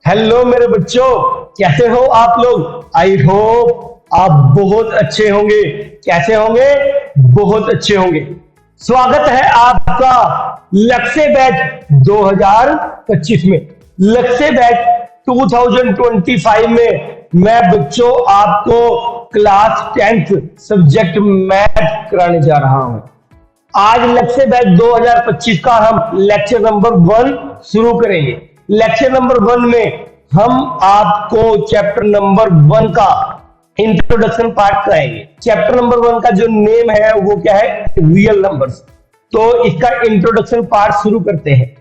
Hello मेरे बच्चों, कैसे हो आप लोग। आई होप आप बहुत अच्छे होंगे। कैसे होंगे? बहुत अच्छे होंगे। स्वागत है आपका लक्ष्य बैच 2025 में। लक्ष्य बैच 2025 में मैं बच्चों आपको क्लास 10th सब्जेक्ट मैथ कराने जा रहा हूं। आज लक्ष्य बैच 2025 का हम लेक्चर नंबर 1 शुरू करेंगे। लेक्चर नंबर 1 में हम आपको चैप्टर नंबर 1 का इंट्रोडक्शन पार्ट कराएंगे। चैप्टर नंबर 1 का जो नेम है वो क्या है? Real numbers. तो इसका इंट्रोडक्शन पार्ट शुरू करते हैं।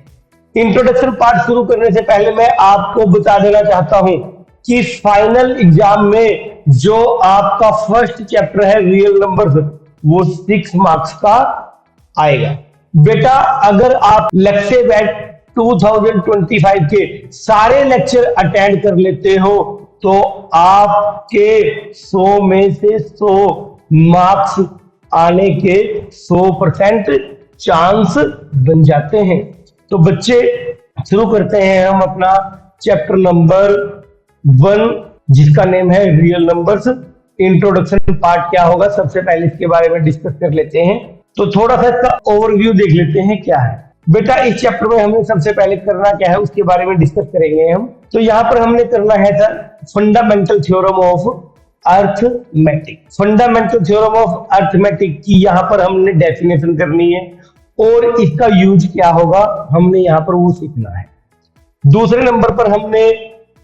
इंट्रोडक्शन पार्ट शुरू करने से पहले मैं आपको बता देना चाहता हूं कि फाइनल एग्जाम में जो आपका फर्स्ट चैप्टर है रियल नंबर्स, वो 6 मार्क्स का आएगा। बेटा अगर आप लक्ष्य बैच 2025 के सारे लेक्चर अटेंड कर लेते हो तो आपके 100 में से 100 मार्क्स आने के 100% चांस बन जाते हैं। तो बच्चे शुरू करते हैं हम अपना चैप्टर नंबर 1 जिसका नेम है रियल नंबर्स। इंट्रोडक्शन पार्ट क्या होगा, सबसे पहले इसके बारे में डिस्कस कर लेते हैं। तो थोड़ा सा इसका ओवरव्यू देख लेते हैं क्या है। बेटा इस चैप्टर में हमें सबसे पहले करना क्या है उसके बारे में डिस्कस करेंगे हम। तो यहाँ पर हमने करना है sir fundamental theorem of arithmetic. Fundamental theorem of arithmetic की यहाँ पर हमने डेफिनेशन करनी है और इसका यूज क्या होगा हमने यहाँ पर वो सीखना है। दूसरे नंबर पर हमने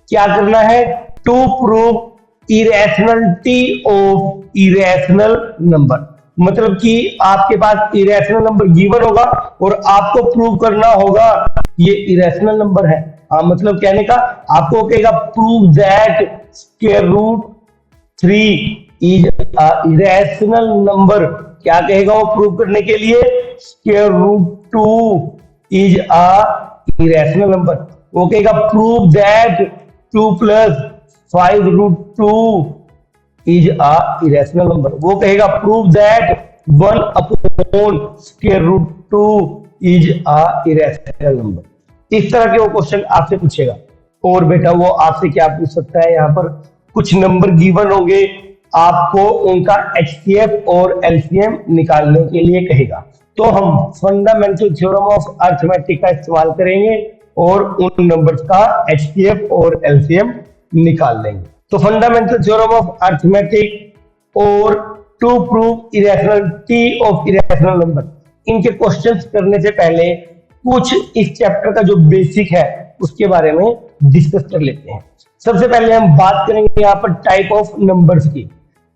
क्या करना है? To prove irrationality of irrational number. मतलब कि आपके पास इरेशनल नंबर गिवन होगा और आपको प्रूव करना होगा ये इरेशनल नंबर है। हाँ, मतलब कहने का आपको कहेगा prove that square root 3 is a irrational number. क्या कहेगा वो प्रूव करने के लिए? Square root 2 is a irrational number. वो कहेगा prove that 2 + 5 √2 is a irrational number. वो कहेगा prove that 1/√2 is a irrational number. इस तरह के वो क्वेश्चन आपसे पूछेगा। और बेटा वो आपसे क्या पूछ सकता है? यहाँ पर कुछ नंबर गिवन होंगे, आपको उनका एचसीएफ और एलसीएम निकालने के लिए कहेगा। तो हम फंडामेंटल थ्योरम ऑफ अर्थमेटिक का इस्तेमाल करेंगे और उन नंबर्स का एचसीएफ और एलसीएम निकाल लेंगे। तो फंडामेंटल थ्योरम ऑफ अर्थमेटिक और to prove irrationality of irrational number, इनके क्वेश्चंस करने से पहले कुछ इस चैप्टर का जो बेसिक है उसके बारे में डिस्कस कर लेते हैं। सबसे पहले हम बात करेंगे यहाँ पर टाइप ऑफ नंबर्स की।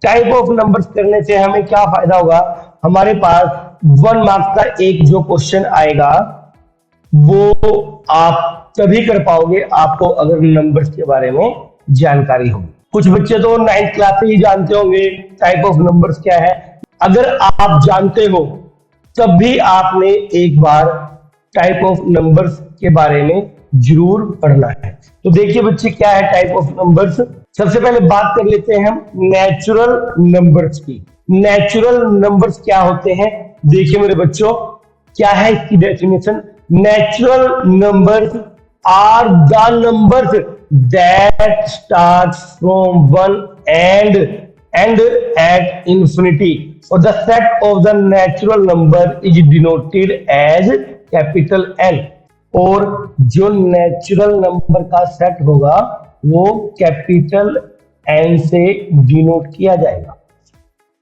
टाइप ऑफ नंबर्स करने से हमें क्या फायदा होगा? हमारे पास 1 मार्क्स का एक जो क्वेश्चन आएगा वो आप तभी कर पाओगे आपको अगर नंबर्स के बारे में जानकारी होगी। कुछ बच्चे तो 9th क्लास से ही जानते होंगे टाइप ऑफ नंबर्स क्या है। अगर आप जानते हो तब भी आपने एक बार टाइप ऑफ नंबर्स के बारे में जरूर पढ़ना है। तो देखिए बच्चे क्या है टाइप ऑफ नंबर्स। सबसे पहले बात कर लेते हैं हम नेचुरल नंबर्स की। नेचुरल नंबर्स क्या होते हैं? देखिए मेरे बच्चों क्या है इसकी definition. Natural numbers are the numbers that starts from 1 and end at infinity, or the set of the natural number is denoted as capital N। और जो नेचुरल नंबर का सेट होगा वो कैपिटल N से डिनोट किया जाएगा।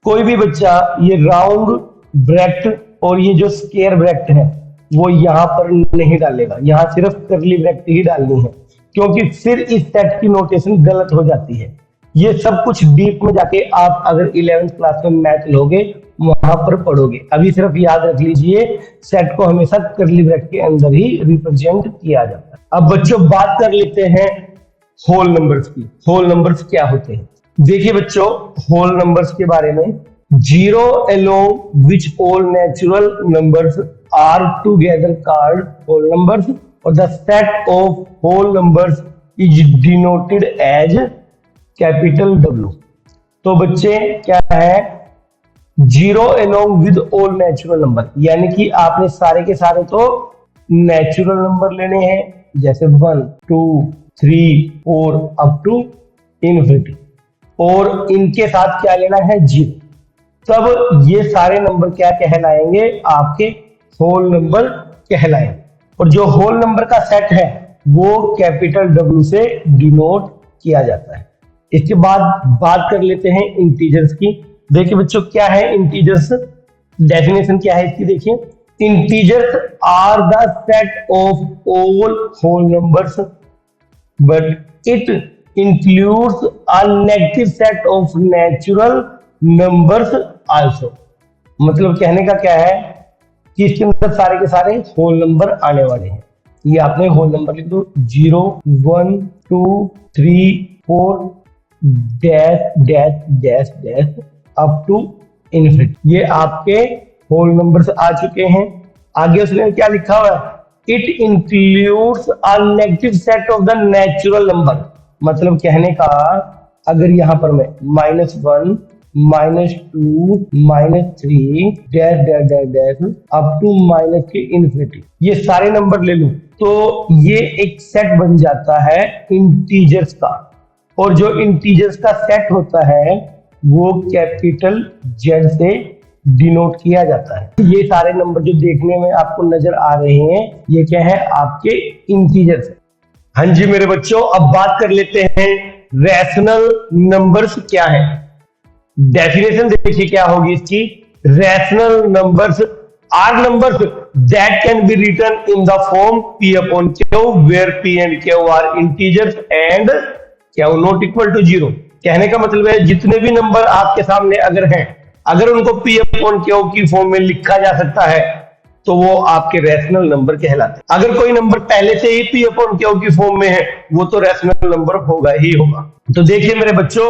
कोई भी बच्चा ये राउंड ब्रैकेट और ये जो स्क्वायर ब्रैकेट है वो यहाँ पर नहीं डालेगा, यहाँ सिर्फ करली ब्रैकेट ही डालनी है, क्योंकि फिर इस सेट की नोटेशन गलत हो जाती है। ये सब कुछ डीप में जाके आप अगर 11th क्लास में मैथ लोगे वहां पर पढ़ोगे। अभी सिर्फ याद रख लीजिए सेट को हमेशा करली ब्रैकेट के अंदर ही रिप्रेजेंट किया जाता है। अब बच्चों बात कर लेते हैं होल नंबर्स की। होल नंबर्स क्या होते हैं? देखिए बच्चों होल नंबर्स के बारे में, zero along which all natural numbers are together called whole numbers, or the set of whole numbers is denoted as capital W। तो बच्चे क्या है? Zero along with all natural number, यानी कि आपने सारे के सारे तो नेचुरल नंबर लेने हैं, जैसे 1 2 3 4 अप टू इन्फिनिटी, और इनके साथ क्या लेना है, 0। तब ये सारे नंबर क्या कहलाएंगे, आपके होल नंबर कहलाएंगे। और जो होल नंबर का सेट है वो कैपिटल W से डिनोट किया जाता है। इसके बाद बात कर लेते हैं इंटीजर्स की। देखिए बच्चों, क्या है इंटीजर्स, डेफिनेशन क्या है इसकी, देखिए, integers are the set of all whole numbers but it includes a negative set of natural numbers also. मतलब कहने का क्या है कि इसके अंदर सारे के सारे होल नंबर आने वाले हैं। ये आपने होल नंबर लिख दो, 0 1 2 3 4 dash dash dash dash up to infinity. ये आपके होल नंबर्स आ चुके हैं। आगे उसने क्या लिखा हुआ है, it includes a negative set of the natural number. मतलब कहने का, अगर यहां पर मैं -1 -2 -3 dash dash dash dash up to minus के इन्फिनिटी ये सारे नंबर ले लूं, तो ये एक सेट बन जाता है इंटीजर्स का। और जो इंटीजर्स का सेट होता है वो कैपिटल Z से डिनोट किया जाता है। ये सारे नंबर जो देखने में आपको नजर आ रहे हैं, ये क्या है, आपके इंटीजर्स है। हाँ जी मेरे बच्चों, अब बात कर लेते हैं रैशनल नंबर्स क्या है। डेफिनेशन देखिए क्या होगी इसकी, rational numbers are numbers that can be written in the form P upon Q where P and Q are integers and Q not equal to 0। कहने का मतलब है जितने भी नंबर आपके सामने अगर हैं, अगर उनको P upon Q की फॉर्म में लिखा जा सकता है तो वो आपके रैशनल नंबर कहलाते हैं। अगर कोई नंबर पहले से ही P upon Q की फॉर्म में है वो तो रैशनल नंबर होगा ही होगा। तो देखिए मेरे बच्चों,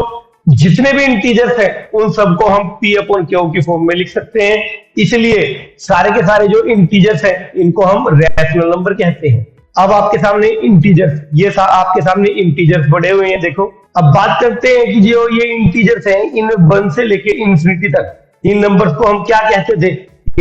जितने भी इंटीजर्स हैं उन सबको हम P upon Q की फॉर्म में लिख सकते हैं, इसलिए सारे के सारे जो इंटीजर्स हैं इनको हम रैशनल नंबर कहते हैं। अब आपके सामने इंटीजर्स, ये आपके सामने इंटीजर्स बड़े हुए हैं, देखो। अब बात करते हैं कि जो ये इंटीजर्स हैं, इनमें 1 से लेके इन्फिनिटी तक इन नंबर्स को हम क्या कहते थे,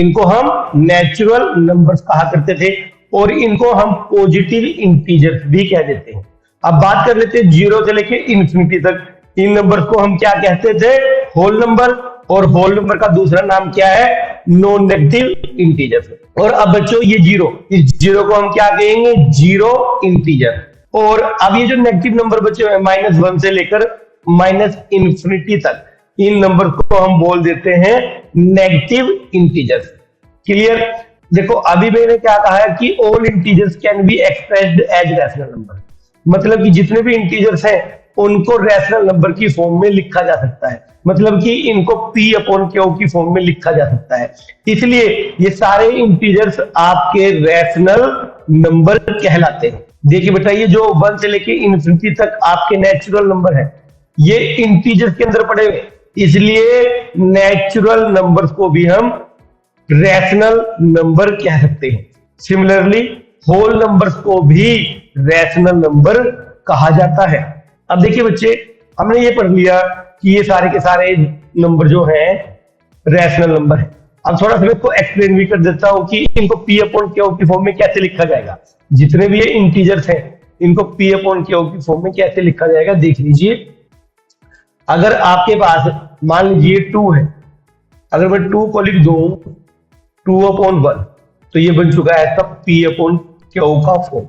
इनको हम नेचुरल नंबर्स कहा करते थे, और इनको हम पॉजिटिव इंटीजर्स भी कह देते हैं। अब बात कर लेते हैं 0 से लेके इन्फिनिटी तक, इन नंबर्स को हम क्या कहते थे, होल नंबर। और होल नंबर का दूसरा नाम क्या है, नॉन नेगेटिव इंटीजर। और अब बच्चों ये 0, इस 0 को हम क्या कहेंगे, 0 इंटीजर। और अब ये जो नेगेटिव नंबर बचे हैं -1 से लेकर -इन्फिनिटी तक, इन नंबर को हम बोल देते हैं नेगेटिव इंटीजर्स। क्लियर। देखो अभी मैंने क्या कहा है कि all integers can be expressed as rational number. मतलब कि जितने भी इंटीजर्स हैं उनको रैशनल नंबर की फॉर्म में लिखा जा सकता है, मतलब कि इनको P upon Q की फॉर्म में लिखा जा सकता है। इसलिए ये सारे इंटीजर्स आपके रैशनल नंबर कहलाते हैं। देखिए बेटा, ये जो 1 से लेके इन्फिनिटी तक आपके नेचुरल नंबर है, ये इंटीजर्स के अंदर पड़े हुए, इसलिए नेचुरल नंबर्स को भी हम रैशनल नंबर कह सकते हैं। सिमिलरली होल नंबर्स को भी रैशनल नंबर कहा जाता है। अब देखिए बच्चे, हमने ये पढ़ लिया कि ये सारे के सारे नंबर जो हैं रैशनल नंबर है। अब थोड़ा सा मैं इसको एक्सप्लेन भी कर देता हूं कि इनको P upon Q की फॉर्म में कैसे लिखा जाएगा। जितने भी ये इंटीजर्स हैं इनको P upon Q की फॉर्म में कैसे लिखा जाएगा, देख लीजिए। अगर आपके पास मान लीजिए 2 है, अगर मैं 2 को लिख दूं 2 upon 1, तो ये बन चुका है सब P upon Q का फॉर्म।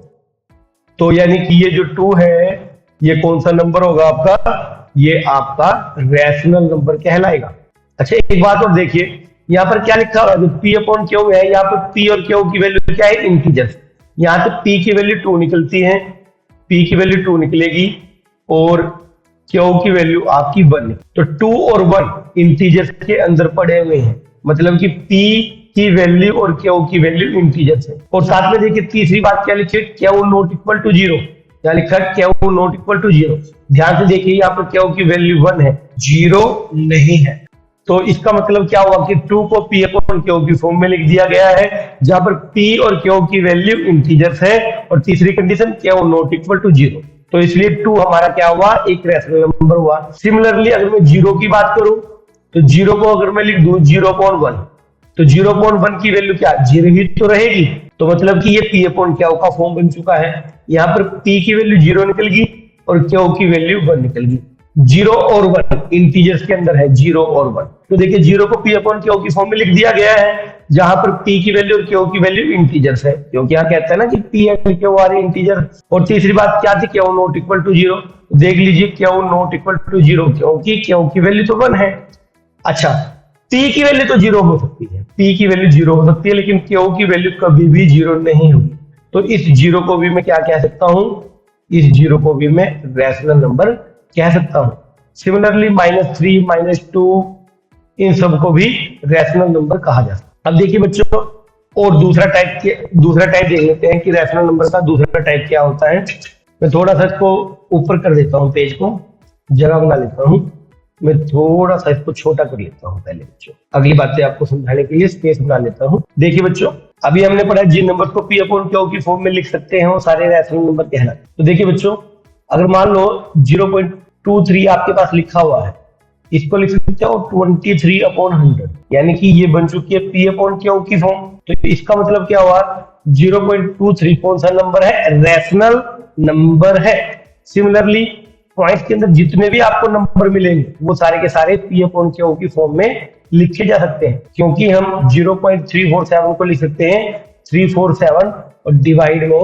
तो यानी कि ये जो 2 है ये कौन सा नंबर होगा आपका, ये आपका रैशनल नंबर कहलाएगा। अच्छा एक बात और देखिए, यहाँ पर क्या लिखा हुआ है, जो P upon Q है, यहाँ पर P और Q की वैल्यू क्या है, इंटीजर्स। यहाँ से P की वैल्यू 2 निकलती है, P की वैल्यू 2 निकलेगी और Q की वैल्यू आपकी 1। तो 2 और 1 इंटीजर्स के अंदर पड़े हुए हैं, मतलब कि P की वैल्यू और Q की वैल्यू इंटीजर्स है। और साथ में देखिए तीसरी बात क्या लिखी है, Q नॉट इक्वल टू 0। क्या लिखा है, Q नॉट इक्वल टू 0। ध्यान से देखिए यहाँ पर Q की वैल्यू 1 है, 0 नहीं है। तो इसका मतलब क्या हुआ कि 2 को P upon Q की फॉर्म में लिख दिया गया है, जहां पर P और Q की वैल्यू इंटीजर्स है। और तीसरी condition Q not equal to 0, तो इसलिए 2 हमारा क्या हुआ, एक रैशनल नंबर हुआ। सिमिलरली अगर मैं 0 की बात करूं तो 0 को अगर मैं लिख दूं 0 upon 1, तो 0.1 की वैल्यू क्या 0 ही तो रहेगी। तो मतलब कि ये P अपॉन Q का फॉर्म बन चुका है। यहाँ पर P की वैल्यू 0 निकल गई और Q की वैल्यू 1 निकल गई। 0 और 1 इंटीजर्स के अंदर है, 0 और 1। तो देखिए 0 को P अपॉन Q की फॉर्म में लिख दिया गया है, जहां पर P की वैल्यू और Q की वैल्यू इंटीजर्स है, क्योंकि यहाँ कहता है ना कि P and Q are integer. और तीसरी बात क्या थी, Q नॉट इक्वल टू 0। देख लीजिए Q नॉट इक्वल टू 0 क्योंकि Q की वैल्यू तो 1 है। अच्छा, P की वैल्यू तो 0 हो सकती है, P की वैल्यू 0 हो सकती है, लेकिन Q की वैल्यू कभी भी 0 नहीं होगी। तो इस 0 को भी मैं क्या कह सकता हूं, इस 0 को भी मैं रैशनल नंबर कह सकता हूं। सिमिलरली -3 -2 इन सब को भी रैशनल नंबर कहा जा सकता है। अब देखिए बच्चों, और दूसरा टाइप देख लेते हैं कि रैशनल नंबर का दूसरा टाइप क्या होता है। मैं थोड़ा सा इसको ऊपर कर देता हूं, पेज को जगह बना लेता हूं। मैं थोड़ा सा इसको छोटा कर लेता हूं पहले बच्चों, अगली बातें आपको समझाने के लिए स्पेस बना लेता हूं। देखिए बच्चों, अभी हमने पढ़ा जिन नंबर को P अपॉन Q की फॉर्म में लिख सकते हैं वो सारे रैशनल नंबर कहलाते हैं। तो देखिए बच्चों, अगर मान लो 0.23 आपके पास लिखा हुआ है, इसको लिख सकते हो 23 अपॉन 100, यानी कि ये बन चुकी है P अपॉन Q की फॉर्म। तो इसका मतलब क्या हुआ, 0.23 कौन सा नंबर है, रैशनल नंबर है। सिमिलरली पॉइंट के अंदर जितने भी आपको नंबर मिलेंगे वो सारे के सारे P अपॉन Q की फॉर्म में लिखे जा सकते हैं, क्योंकि हम 0.347 को लिख सकते हैं 347 और डिवाइड में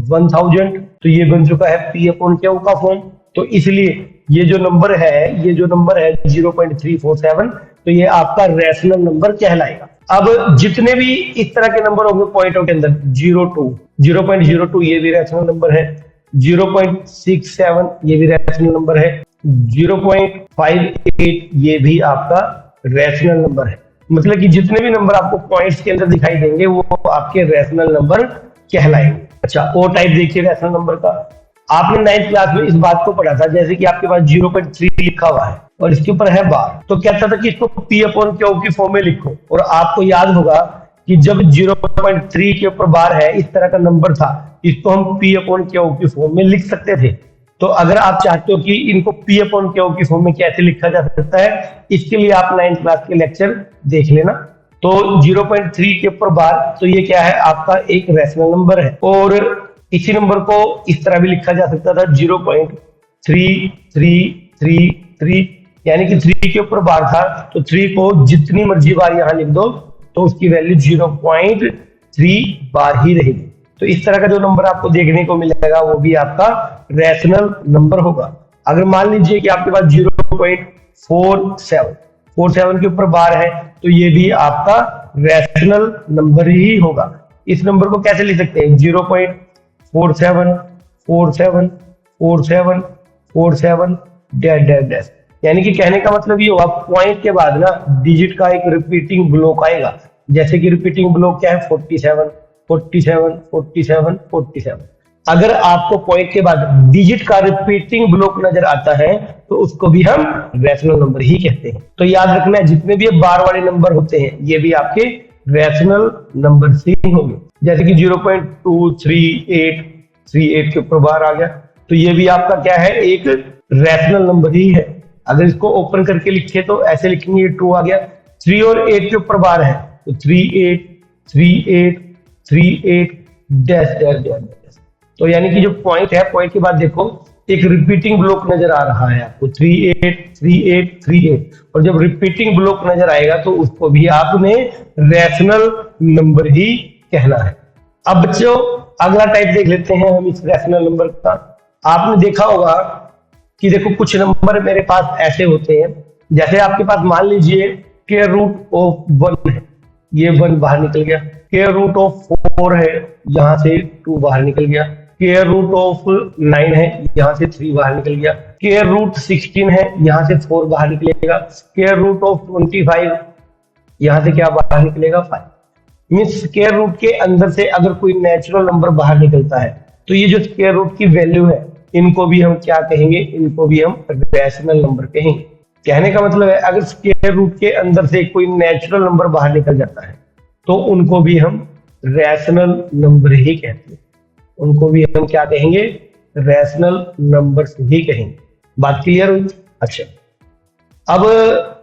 1000, तो ये बन चुका है P अपॉन Q का फॉर्म। तो इसलिए ये जो नंबर है 0.347, तो ये आपका रैशनल नंबर कहलाएगा। अब जितने भी इस तरह के नंबर होंगे पॉइंटों के अंदर, 0.02 ये भी रैशनल नंबर है, 0.67 ये भी रैशनल नंबर है, 0.58 ये भी आपका रैशनल नंबर है। मतलब कि जितने भी नंबर आपको पॉइंट्स के अंदर दिखाई देंगे वो आपके रैशनल नंबर कहलाएंगे। अच्छा, और टाइप देखिए रैशनल नंबर का। आपने 9th क्लास में इस बात को पढ़ा था, जैसे कि आपके पास 0.3 लिखा हुआ है और इसके ऊपर है बार, तो कहता था कि इसको P अपॉन Q की फॉर्म में लिखो। और आपको याद होगा कि जब 0.3 के ऊपर बार है, इस तरह का नंबर था, इसको हम P अपॉन Q की फॉर्म में लिख सकते थे। तो अगर आप चाहते हो कि इनको P अपॉन Q की फॉर्म में कैसे लिखा जा सकता है, इसके लिए आप 9th क्लास के लेक्चर देख लेना। तो 0.3 के ऊपर बार, तो ये क्या है, आपका एक रैशनल नंबर है। और इसी नंबर को इस तरह भी लिखा जा सकता था 0.3333, यानी कि 3 के ऊपर बार था, तो 3 को जितनी मर्जी बार यहां लिख दो तो उसकी वैल्यू 0.3 बार ही रहेगी। तो इस तरह का जो नंबर आपको देखने को मिलेगा वो भी आपका रैशनल नंबर होगा। अगर मान लीजिए कि आपके पास 0.47 के ऊपर बार है, तो ये भी आपका रैशनल नंबर ही होगा। इस नंबर को कैसे लिख सकते हैं, 0.47474747 डैश डैश डैश, यानी कि कहने का मतलब ये होगा पॉइंट के बाद ना डिजिट का एक रिपीटिंग ब्लॉक आएगा। जैसे कि रिपीटिंग ब्लॉक क्या है, 47 47 47 47। अगर आपको पॉइंट के बाद डिजिट का रिपीटिंग ब्लॉक नजर आता है तो उसको भी हम रैशनल नंबर ही कहते हैं। तो याद रखना है, जितने भी बार वाले नंबर होते हैं ये भी आपके रैशनल नंबर से ही होंगे। जैसे कि 0.23838 के ऊपर बार आ गया, तो ये भी आपका क्या है, एक रैशनल नंबर ही है। अगर इसको ओपन करके लिखे तो ऐसे लिखेंगे, 2 आ गया। 3 और 8 के ऊपर बार है, तो 383838 डैश डैश डैश। तो यानी कि जो पॉइंट है, पॉइंट के बाद देखो एक रिपीटिंग ब्लॉक नजर आ रहा है आपको, 383838। और जब रिपीटिंग ब्लॉक नजर आएगा तो उसको भी आपने रैशनल नंबर ही कहना है। अब बच्चों अगला टाइप देख लेते हैं हम इस रैशनल नंबर का। आपने देखा होगा कि देखो कुछ नंबर मेरे पास ऐसे होते हैं, जैसे आपके पास मान लीजिए स्क्वायर रूट ऑफ 1 है, ये 1 बाहर निकल गया। स्क्वायर रूट ऑफ 4 है, यहां से 2 बाहर निकल गया। स्क्वायर रूट ऑफ 9 है, यहां से 3 बाहर निकल गया। स्क्वायर रूट 16 है, यहां से 4 बाहर निकलेगा। स्क्वायर रूट ऑफ 25, यहां से क्या बाहर निकलेगा, 5। मीन्स स्क्वायर रूट के अंदर से अगर कोई नेचुरल नंबर बाहर निकलता है तो ये जो स्क्वायर रूट की वैल्यू है, इनको भी हम क्या कहेंगे, इनको भी हम रैशनल नंबर कहेंगे। कहने का मतलब है अगर स्क्वायर रूट के अंदर से कोई नेचुरल नंबर बाहर निकल जाता है तो उनको भी हम रैशनल नंबर ही कहते हैं, उनको भी हम क्या कहेंगे, रैशनल नंबर ही कहेंगे। बात क्लियर हुई? अच्छा, अब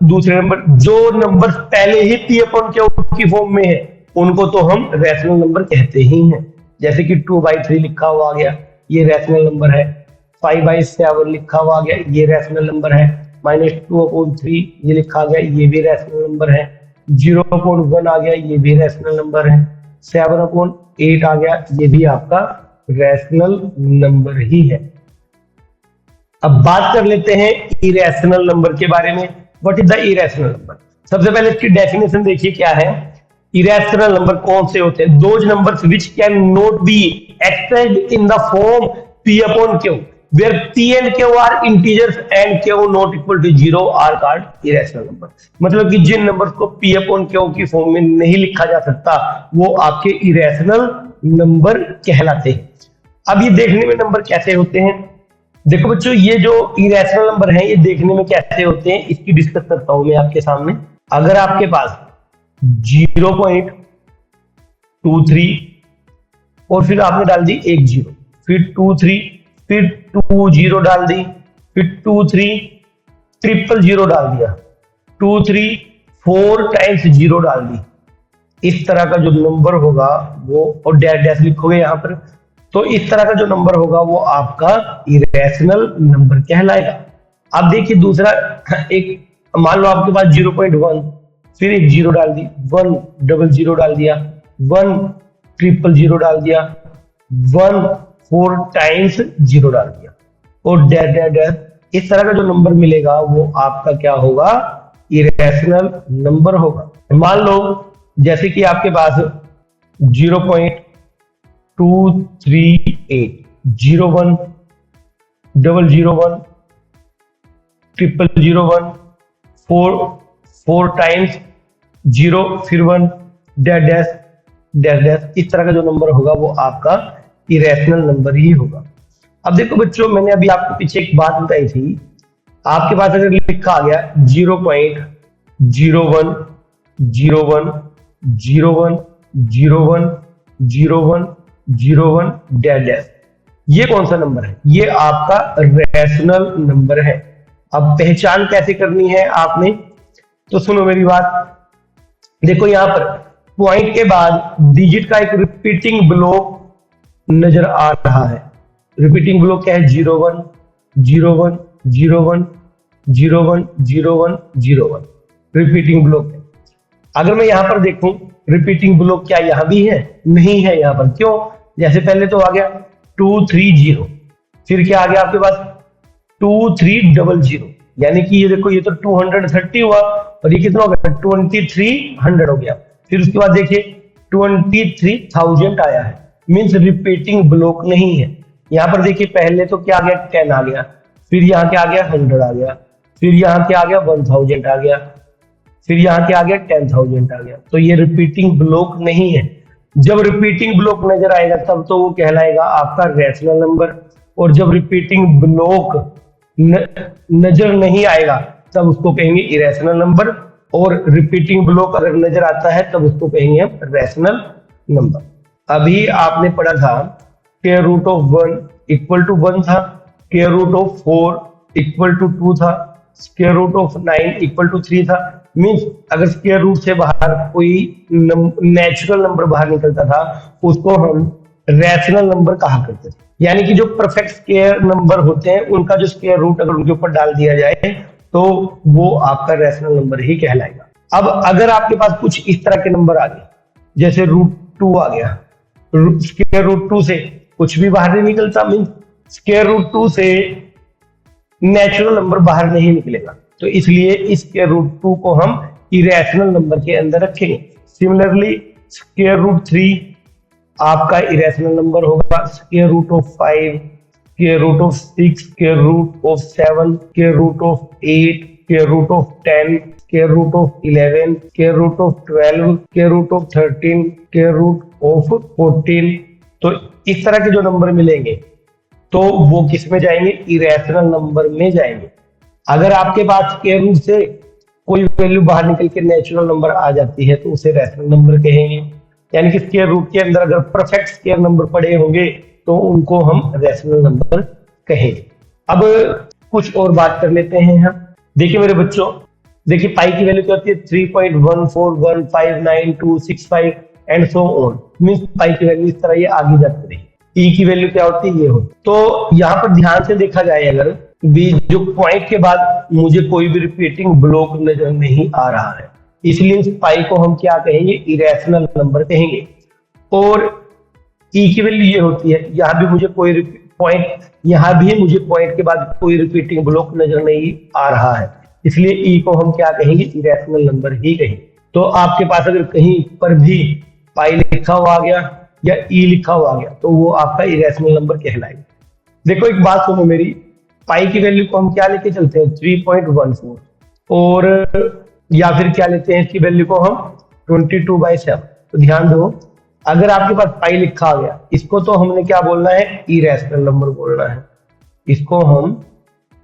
दूसरे नंबर, जो नंबर पहले ही पी अपॉन क्यू की फॉर्म में है उनको तो हम रैशनल नंबर कहते ही हैं। जैसे कि 2/3 लिखा हुआ आ गया, ये रैशनल नंबर है। 5/7 लिखा हुआ आ गया, ये रैशनल नंबर है। -2/3 ये लिखा गया, ये भी रैशनल नंबर है। 0/1 आ गया, ये भी रैशनल नंबर है। 7/8 आ गया, ये भी आपका रैशनल नंबर ही है। अब बात कर लेते हैं इरेशनल नंबर के बारे में। What is the irrational number? सबसे पहले इसकी डेफिनेशन देखिए क्या है। इरेशनल नंबर कौन से होते हैं? Those numbers which can not be expressed in the form p upon q where p and q are integers and q not equal to 0 are called irrational number। मतलब कि जिन numbers को p upon q की form में नहीं लिखा जा सकता वो आपके इरेशनल नंबर कहलाते हैं। अब ये देखने में नंबर कैसे होते हैं? देखो बच्चों, ये जो इरेशनल नंबर है ये देखने में कैसे होते हैं इसकी डिस्कस करता हूं मैं आपके सामने। अगर आपके पास 0.23 और फिर आपने डाल दी एक 0, फिर 23, फिर 20 डाल दी, फिर 23 000 डाल दिया, 23 4 टाइम्स 0 डाल दी, इस तरह का जो नंबर होगा वो, और डैश डैश लिखोगे यहां पर, तो इस तरह का जो नंबर होगा वो आपका इरेशनल नंबर कहलाएगा। अब देखिए दूसरा, एक मान लो आपके पास 0.1, फिर एक 0 डाल दी, 100 डाल दिया, 100 डाल दिया, 1 4 टाइम्स 0 डाल दिया, और डैश डैश डैश, इस तरह का जो नंबर मिलेगा वो आपका क्या होगा? इरेशनल नंबर होगा। मान लो जैसे कि आपके पास 0.238, 01, 001, 0001, 4 टाइम्स 0, फिर 1 डैश डैश डैश डैश, इस तरह का जो नंबर होगा वो आपका इरेशनल नंबर ही होगा। अब देखो बच्चों, मैंने अभी आपको पीछे एक बात बताई थी। आपके पास अगर लिखा आ गया 0.01, 01, 01, 01, 01, 01 डैश डैश, ये कौन सा नंबर है? ये आपका रैशनल नंबर है। अब पहचान कैसे करनी है आपने, तो सुनो मेरी बात। देखो यहां पर पॉइंट के बाद डिजिट का एक रिपीटिंग ब्लॉक नजर आ रहा है। रिपीटिंग ब्लॉक क्या है? 01, 01, 01, 01, 01, 01 रिपीटिंग ब्लॉक है। अगर मैं यहां पर देखूं रिपीटिंग ब्लॉक क्या यहां भी है? नहीं है यहां पर। क्यों? जैसे पहले तो आ गया 230, फिर क्या आ गया आपके पास 2300, यानी कि ये देखो ये तो 230 हुआ और ये कितना हो गया? 2300 हो गया। फिर उसके बाद देखिए 23,000 आया है, मीन्स रिपीटिंग ब्लॉक नहीं है। यहां पर देखिए पहले तो क्या आ गया? 10 आ गया, फिर यहाँ क्या आ गया? 100 आ गया, फिर यहाँ क्या आ गया? 1000 आ गया, फिर यहाँ क्या आ गया? 10,000 आ गया। तो ये रिपीटिंग ब्लॉक नहीं है। जब रिपीटिंग ब्लॉक नजर आएगा तब तो वो कहलाएगा आपका रैशनल नंबर, और जब रिपीटिंग ब्लॉक नजर नहीं आएगा तब उसको कहेंगे इरेशनल नंबर, और रिपीटिंग ब्लॉक अगर नजर आता है तब उसको कहेंगे हम रैशनल नंबर। अभी आपने पढ़ा था square root of 1 equal to 1 था, square root of 4 equal to 2 था, square root of 9 equal to 3 था। मीन्स अगर स्क्वायर रूट से बाहर कोई नेचुरल नंबर बाहर निकलता था उसको हम रैशनल नंबर कहा करते थे। यानी कि जो परफेक्ट स्क्वायर नंबर होते हैं उनका जो स्क्वायर रूट अगर उनके ऊपर डाल दिया जाए तो वो आपका रैशनल नंबर ही कहलाएगा। अब अगर आपके पास कुछ इस तरह के नंबर आ गए, जैसे √2 आ गया, स्क्वायर रूट 2 से कुछ भी बाहर नहीं निकलता, मीन स्क्वायर रूट 2 से नेचुरल नंबर बाहर नहीं निकलेगा, तो इसलिए इस स्क्वायर रूट 2 को हम इरेशनल नंबर के अंदर रखेंगे। सिमिलरली स्क्वायर रूट 3 आपका इरेशनल नंबर होगा, square root of 5, square root of 6, square root of 7, square root of 8, square root of 10, square root of 11, square root of 12, square root of 13, square root of 14। तो इस तरह के जो number मिलेंगे तो वो किस में जाएंगे? इरेशनल नंबर में जाएंगे। अगर आपके पास स्क्वायर रूट से कोई वैल्यू बाहर निकल के नेचुरल नंबर आ जाती है तो उसे रैशनल नंबर कहेंगे। यानी कि स्क्वायर रूट के अंदर अगर परफेक्ट स्क्वायर नंबर पड़े होंगे तो उनको हम रैशनल नंबर कहेंगे। अब कुछ और बात कर लेते हैं हम। देखिए मेरे बच्चों, देखिए पाई की वैल्यू क्या होती है 3.1415925 एंड सो ऑन। मींस पाई की वैल्यू इस तरह ये आगे जाती रही। ई की वैल्यू क्या होती है, ये होती। तो यहाँ पर ध्यान से देखा जाए अगर भी, जो पॉइंट के बाद मुझे कोई भी रिपीटिंग ब्लॉक नजर नहीं आ रहा है, इसलिए इस पाई को हम क्या कहेंगे, इरेशनल नंबर कहेंगे। और ई की वैल्यू ये होती है, यहाँ भी मुझे कोई पॉइंट, यहाँ भी मुझे पॉइंट के बाद कोई रिपीटिंग ब्लॉक नजर नहीं आ रहा है, इसलिए ई को हम क्या कहेंगे, इरेशनल नंबर ही कहेंगे। तो आपके पास अगर कहीं पर भी पाई लिखा हुआ आ गया या ई लिखा हुआ आ गया तो वो आपका इरेशनल नंबर कहलाएगा। देखो एक बात सुनो मेरी, पाई की वैल्यू को हम क्या लेके चलते हैं 3.14, और या फिर क्या लेते हैं इसकी वैल्यू को हम 22/7। तो ध्यान दो, अगर आपके पास पाई लिखा आ गया, इसको तो हमने क्या बोलना है, इरेशनल नंबर बोलना है, इसको हम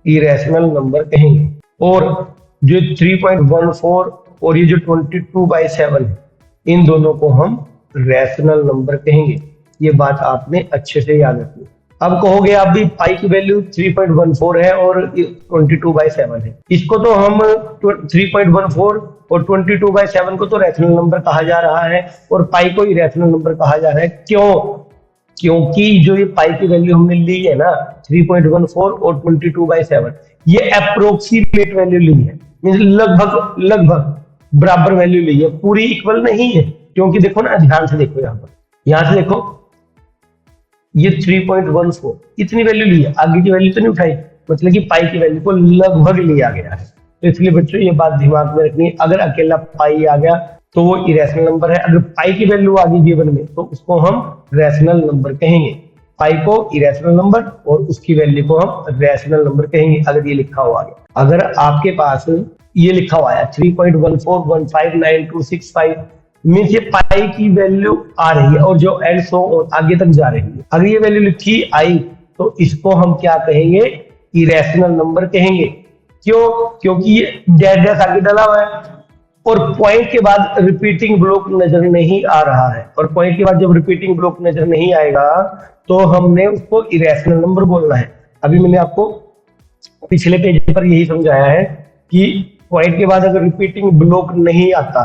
इरेशनल नंबर कहेंगे। और जो 3.14 और ये जो 22/7 है, इन दोनों को हम रैशनल नंबर कहेंगे। ये बात आपने अच्छे से याद रखनी। अब कहोगे आप भी पाई की वैल्यू 3.14 है और 22/7 है, इसको तो हम 3.14 और 22/7 को तो रैशनल नंबर कहा जा रहा है और पाई को इरेशनल नंबर कहा जा रहा है। क्यों? क्योंकि जो ये पाई की वैल्यू हमने ली है ना 3.14 और 22/7, ये अप्रोक्सीमेट वैल्यू ली है, मींस लगभग लगभग बराबर वैल्यू ली है, पूरी इक्वल नहीं है। क्योंकि देखो ना, ध्यान से देखो, यहां से देखो, ये 3.14 इतनी वैल्यू ली है, आगे की वैल्यू तो नहीं उठाई, मतलब कि पाई की वैल्यू को लगभग लिया गया है। तो इसलिए बच्चों ये बात दिमाग में रखनी है, अगर अकेला पाई आ गया तो वो इरेशनल नंबर है, अगर पाई की वैल्यू आ गई गिवन में तो उसको हम रैशनल नंबर कहेंगे। पाई को इरेशनल नंबर और उसकी वैल्यू को हम रैशनल नंबर कहेंगे, अगर ये लिखा हुआ है। अगर आपके पास ये लिखा हुआ है 3.14159265, मीन्स ये पाई की वैल्यू आ रही है और जो एंड सो आगे तक जा रही है। अगर ये वैल्यू लिखी आई तो इसको हम क्या कहेंगे, इरेशनल नंबर कहेंगे। क्यों? क्योंकि ये डैश डैश आगे डाला हुआ है और पॉइंट के बाद रिपीटिंग ब्लॉक नजर नहीं आ रहा है, और पॉइंट के बाद जब रिपीटिंग ब्लॉक नजर नहीं आएगा तो हमने उसको इरेशनल नंबर बोलना है। अभी मैंने आपको पिछले पेज पर यही समझाया है कि पॉइंट के बाद अगर रिपीटिंग ब्लॉक नहीं आता,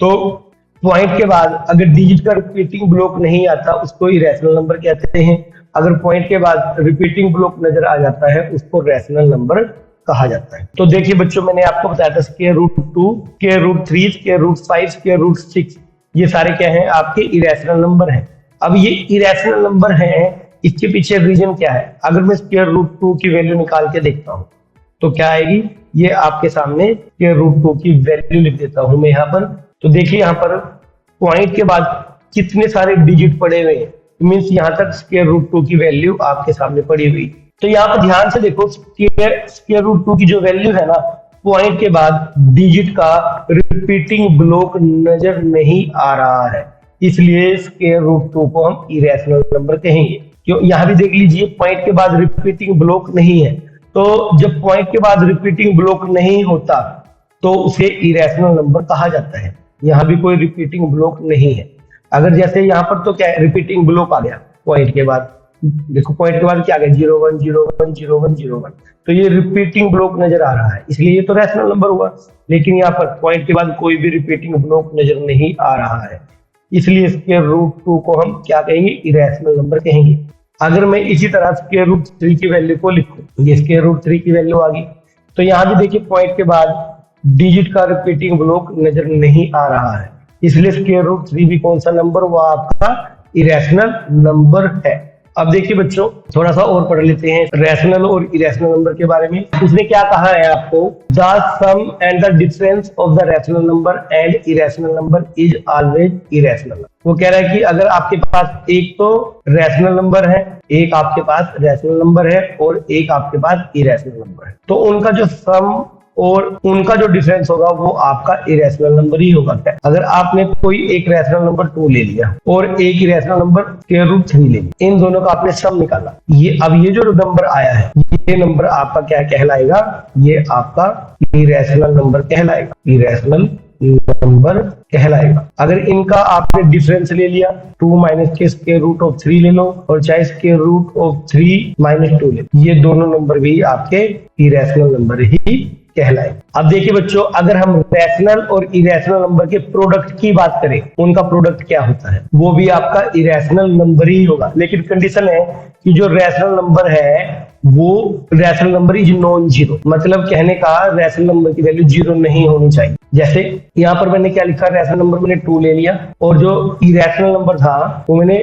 तो पॉइंट के बाद अगर डिजिट का रिपीटिंग ब्लॉक नहीं आता उसको इरेशनल नंबर कहते हैं। अगर पॉइंट के बाद रिपीटिंग ब्लॉक नजर आ जाता है उसको रैशनल नंबर कहा जाता है। तो देखिए बच्चों, मैंने आपको बताया था √2, √3, √5, √6, ये सारे क्या हैं, आपके इरेशनल नंबर हैं। अब ये इरेशनल नंबर हैं, इसके पीछे रीजन क्या है? अगर मैं √2 की वैल्यू निकाल के देखता हूं तो क्या आएगी, ये आपके सामने √2 की वैल्यू लिख देता हूं मैं यहाँ पर। तो देखिए यहाँ पर पॉइंट के बाद कितने सारे डिजिट पड़े हुए हैं, मीन्स यहाँ तक √2 की वैल्यू आपके सामने पड़ी हुई। तो यहाँ पर ध्यान से देखो, √2 की जो वैल्यू है ना, पॉइंट के बाद डिजिट का रिपीटिंग ब्लॉक नजर नहीं आ रहा है, इसलिए √2 को हम इरेशनल नंबर कहेंगे। क्यों? यहाँ भी देख लीजिए, पॉइंट के बाद रिपीटिंग ब्लॉक नहीं है, तो जब पॉइंट के बाद रिपीटिंग ब्लॉक नहीं होता तो उसे इरेशनल नंबर कहा जाता है। यहाँ भी कोई रिपीटिंग ब्लॉक नहीं है। अगर जैसे यहाँ पर तो क्या है, रिपीटिंग ब्लॉक आ गया पॉइंट के बाद, देखो पॉइंट के बाद क्या आ गया, 01 01 01 01, तो ये रिपीटिंग ब्लॉक नजर आ रहा है, इसलिए ये तो रैशनल नंबर हुआ। लेकिन यहाँ पर पॉइंट के बाद कोई भी रिपीटिंग ब्लॉक नजर नहीं आ रहा है, इसलिए इसके √2 को हम क्या कहेंगे, इरेशनल नंबर कहेंगे। अगर मैं इसी तरह √3 की वैल्यू को लिखूं, ये √3 की वैल्यू आ गई, तो यहाँ भी देखिए पॉइंट के बाद डिजिट का रिपीटिंग ब्लॉक नजर नहीं आ रहा है, इसलिए √3 भी कौन सा नंबर हुआ, आपका इरेशनल नंबर है। अब देखिए बच्चों, थोड़ा सा और पढ़ लेते हैं रैशनल और इरेशनल नंबर के बारे में। उसने क्या कहा है आपको, the sum and the difference of the rational number and irrational number is always irrational. वो कह रहा है कि अगर आपके पास एक तो रैशनल नंबर है, एक आपके पास रैशनल नंबर है और एक आपके पास इरेशनल नंबर है, तो उनका जो सम और उनका जो डिफरेंस होगा वो आपका इरेशनल नंबर ही होगा। अगर आपने कोई एक रैशनल नंबर 2 ले लिया और एक इरेशनल नंबर √3 ले लिया, इन दोनों का आपने सम निकाला, अब ये जो नंबर आया है, ये नंबर आपका क्या कहलाएगा, ये आपका इरेशनल नंबर कहलाएगा, इरेशनल नंबर कहलाएगा। अगर इनका आपने डिफरेंस ले लिया, 2 - के √3 ले लो और चाहे इसके √3 - 2 ले लो, ये दोनों नंबर भी आपके इरेशनल नंबर ही कहलाए। अब देखिए बच्चों, अगर हम रैशनल और इरेशनल नंबर के प्रोडक्ट की बात करें, उनका प्रोडक्ट क्या होता है, वो भी आपका इरेशनल नंबर ही होगा। लेकिन कंडीशन है कि जो रैशनल नंबर है वो rational number is non zero, मतलब कहने का रैशनल नंबर की वैल्यू जीरो नहीं होनी चाहिए। जैसे यहाँ पर मैंने क्या लिखा, रैशनल नंबर मैंने 2 ले लिया और जो इरेशनल नंबर था वो मैंने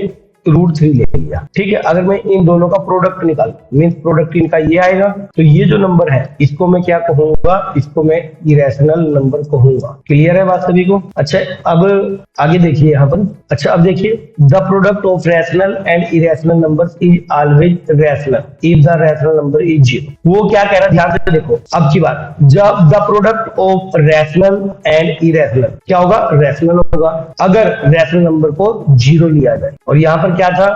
√3 ले लिया। ठीक है, अगर मैं इन दोनों का प्रोडक्ट निकाल, मीन प्रोडक्ट इनका ये आएगा, तो ये जो नंबर है इसको मैं क्या कहूंगा, इसको मैं इरेशनल नंबर कहूंगा। क्लियर है बात सभी को? अच्छा, अब आगे देखिए यहाँ पर। अच्छा, अब देखिए, the product of rational and irrational numbers is always rational if the rational number is zero. वो क्या कह रहा है, ध्यान से देखो अब की बात। जब the product of rational and irrational क्या होगा, रैशनल होगा अगर रैशनल नंबर को जीरो लिया जाए। और यहाँ पर क्या था,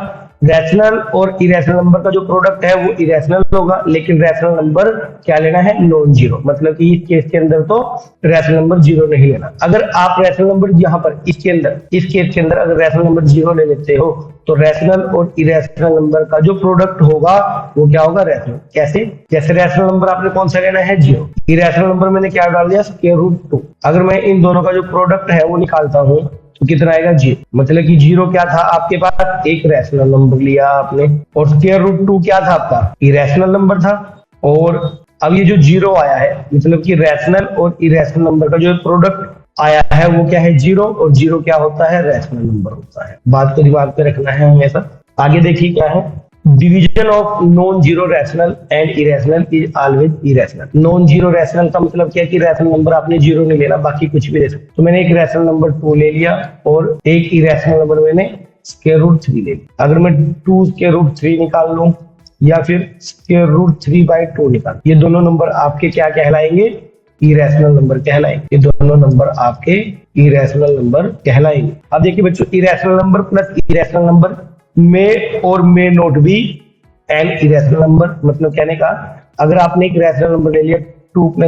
रैशनल और इरेशनल नंबर का जो प्रोडक्ट है वो इरेशनल होगा, लेकिन रैशनल नंबर क्या लेना है, नॉन जीरो, मतलब कि इस केस के अंदर तो रैशनल नंबर जीरो नहीं लेना। अगर आप रैशनल नंबर यहाँ पर इस केस के अंदर अगर रैशनल नंबर जीरो ले लेते हो तो रैशनल और इरेशनल नंबर का जो प्रोडक्ट होगा वो क्या होगा, रैशनल। कैसे, जैसे रैशनल नंबर आपने कौन सा लेना है, जीरो, इरेशनल नंबर मैंने क्या डाल दिया, √2। अगर मैं इन दोनों का जो प्रोडक्ट है वो निकालता हूँ तो कितना आएगा, जीरो। मतलब कि जीरो क्या था आपके पास, एक रैशनल नंबर लिया आपने, और √2 क्या था आपका, इरेशनल नंबर था। और अब ये जो जीरो आया है, मतलब कि रैशनल और इरेशनल नंबर का जो प्रोडक्ट आया है वो क्या है, जीरो, और जीरो क्या होता है, रैशनल नंबर होता है। बात को दिमाग में रखना है हमेशा। आगे देखिए क्या है, division of non zero rational and irrational is always irrational. Non zero rational का मतलब क्या है कि रैशनल नंबर आपने जीरो नहीं लेना, बाकी कुछ भी ले सकते। तो मैंने एक रैशनल नंबर 2 ले लिया और एक इरेशनल नंबर मैंने √3 ले लिया। अगर मैं 2 √3 निकाल लूं या फिर √3/2 निकाल, ये दोनों नंबर आपके क्या कहलाएंगे, इरेशनल नंबर कहलाएंगे। ये दोनों नंबर आपके इरेशनल नंबर कहलाएंगे। अब देखिए बच्चों, irrational number plus irrational number में और may not be an irrational number, मतलब कहने का अगर आपने एक रैशनल नंबर ले लिया 2 +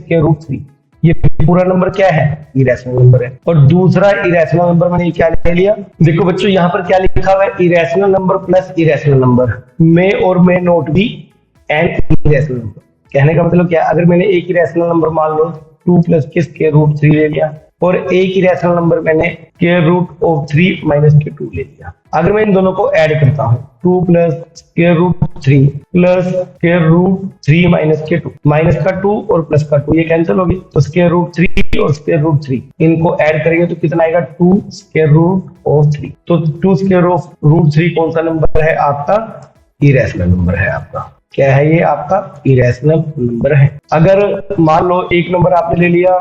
√3, ये पूरा नंबर क्या है, इरेशनल नंबर है। और दूसरा इरेशनल नंबर मैंने क्या ले लिया, देखो बच्चों यहाँ पर क्या लिखा हुआ है, irrational number plus irrational number में और may not be an irrational number. कहने का मतलब क्या, अगर मैंने एक इरेशनल नंबर मान लो 2 + √3 ले लिया और एक इरेशनल नंबर मैंने √3 - 2 ले लिया। अगर मैं इन दोनों को ऐड करता हूँ 2 + √3 + √3 - 2, माइनस का 2 और प्लस का 2 ये कैंसिल होगी, तो √3 और √3 इनको ऐड करेंगे तो कितना आएगा, 2 √3। तो 2 √3 कौन सा नंबर है आपका, इरेशनल नंबर है आपका। क्या है ये, आपका इरेशनल नंबर है। अगर मान लो एक नंबर आपने ले लिया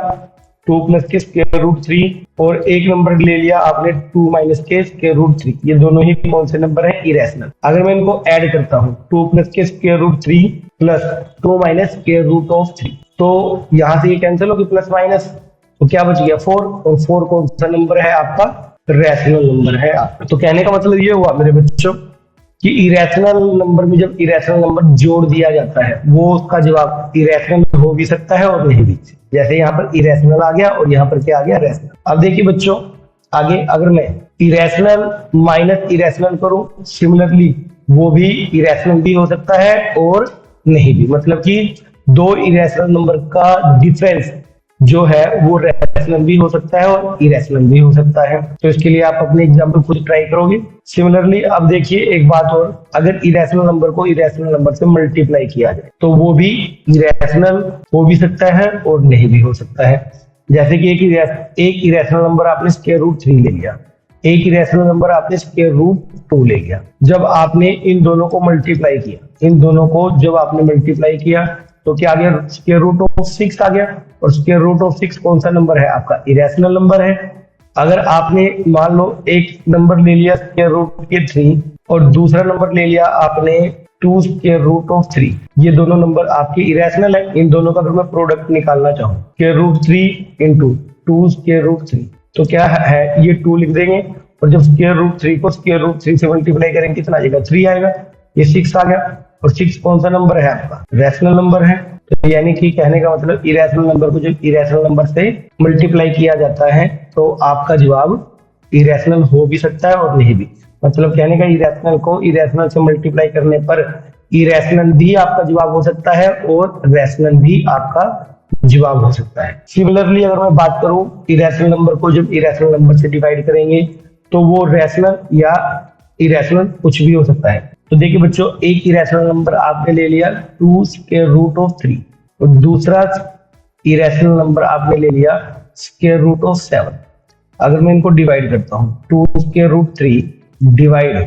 2 + √3 और एक नंबर ले लिया आपने 2 - √3, ये दोनों ही कौन से नंबर है, इरेशनल। अगर मैं इनको ऐड करता हूँ 2 + √3 + 2 - √3, तो यहाँ से ये कैंसिल होगी प्लस माइनस, तो क्या बच गया, 4, और 4 कौन सा नंबर है आपका, रैशनल नंबर है आपका। तो कहने का मतलब ये हुआ मेरे बच्चों कि इरेशनल नंबर में जब इरेशनल नंबर जोड़ दिया जाता है वो उसका जवाब इरेशनल हो भी सकता है और नहीं भी। जैसे यहाँ पर इरेशनल आ गया और यहाँ पर क्या आ गया, रैशनल। अब देखिए बच्चों आगे, अगर मैं इरेशनल माइनस इरेशनल करूं, सिमिलरली वो भी इरेशनल भी हो सकता है और नहीं भी, मतलब कि दो इरेशनल नंबर का डिफरेंस जो है वो रैशनल भी हो सकता है और इरेशनल भी हो सकता है। तो इसके लिए आप अपने एग्जाम्पल खुद ट्राई करोगे। सिमिलरली अब देखिए एक बात और, अगर इरेशनल नंबर को इरेशनल नंबर से मल्टीप्लाई किया जाए तो वो भी इरेशनल हो भी सकता है और नहीं भी हो सकता है। जैसे कि एक इरेशनल नंबर आपने √3 ले लिया, एक इरेशनल नंबर आपने √2 ले लिया। जब आपने इन दोनों को मल्टीप्लाई किया, इन दोनों को जब आपने मल्टीप्लाई किया तो क्या आ गया, √6 आ गया। और √6 कौन सा नंबर है आपका, इरेशनल नंबर है। अगर आपने मान लो एक नंबर ले लिया √3 और दूसरा नंबर ले लिया आपने 2 √3, ये दोनों नंबर आपके इरेशनल है। इन दोनों का अगर मैं प्रोडक्ट निकालना चाहूँ √3 × 2 √3, तो क्या है, ये 2 लिख देंगे और जब √3 को √3 से मल्टीप्लाई करेंगे कितना आ जाएगा, 3 आएगा। ये 6 आ गया और 6 कौन सा नंबर है आपका, रैशनल नंबर है। तो यानी कि कहने का मतलब इरेशनल नंबर को जब इरेशनल नंबर से मल्टीप्लाई किया जाता है तो आपका जवाब इरेशनल हो भी सकता है और नहीं भी। मतलब कहने का इरेशनल को इरेशनल से मल्टीप्लाई करने पर इरेशनल भी आपका जवाब हो सकता है और रैशनल भी आपका जवाब हो सकता है। सिमिलरली अगर मैं बात करूं इरेशनल नंबर को जब इरेशनल नंबर से डिवाइड करेंगे तो वो रैशनल या इरेशनल कुछ भी हो सकता है। तो देखिए बच्चों, एक इरेशनल नंबर आपने ले लिया 2√3 और दूसरा इरेशनल नंबर आपने ले लिया √7। अगर मैं इनको डिवाइड करता हूं 2√3 डिवाइड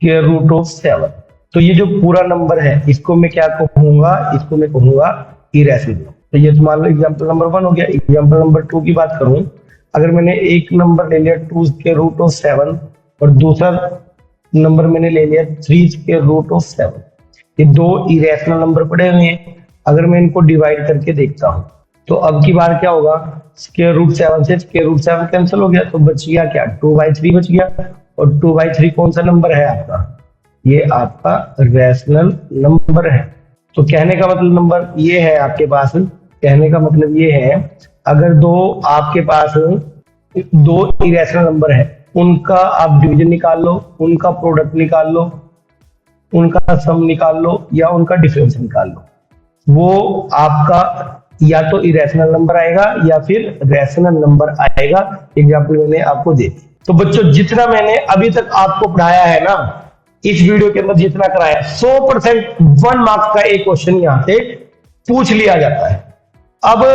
√7, तो ये जो पूरा नंबर है इसको मैं क्या कहूंगा, इसको मैं कहूंगा इरेशनल। तो ये तो मान लो एग्जाम्पल नंबर 1 हो गया। एग्जाम्पल नंबर 2 की बात करूं, अगर मैंने एक नंबर ले लिया 2√7 और दूसरा नंबर मैंने ले लिया 3√7, ये दो इरेशनल नंबर पड़े हुए हैं। अगर मैं इनको डिवाइड करके देखता हूं तो अब की बार क्या होगा, √7 से √7 कैंसिल हो गया, तो बच गया क्या, 2/3 बच गया। और 2/3 कौन सा नंबर है आपका, ये आपका रैशनल नंबर है। तो कहने का मतलब नंबर ये है आपके पास, कहने का मतलब ये है अगर आपके पास दो इरेशनल नंबर है, उनका आप डिवीजन निकाल लो, उनका प्रोडक्ट निकाल लो, उनका सम निकाल लो या उनका डिफरेंस निकाल लो, वो आपका या तो इरेशनल नंबर आएगा या फिर रैशनल नंबर आएगा। एग्जाम्पल मैंने आपको दे दी। तो बच्चों जितना मैंने अभी तक आपको पढ़ाया है ना, इस वीडियो के अंदर जितना कराया 100% 1 मार्क्स का एक क्वेश्चन यहां से पूछ लिया जाता है। अब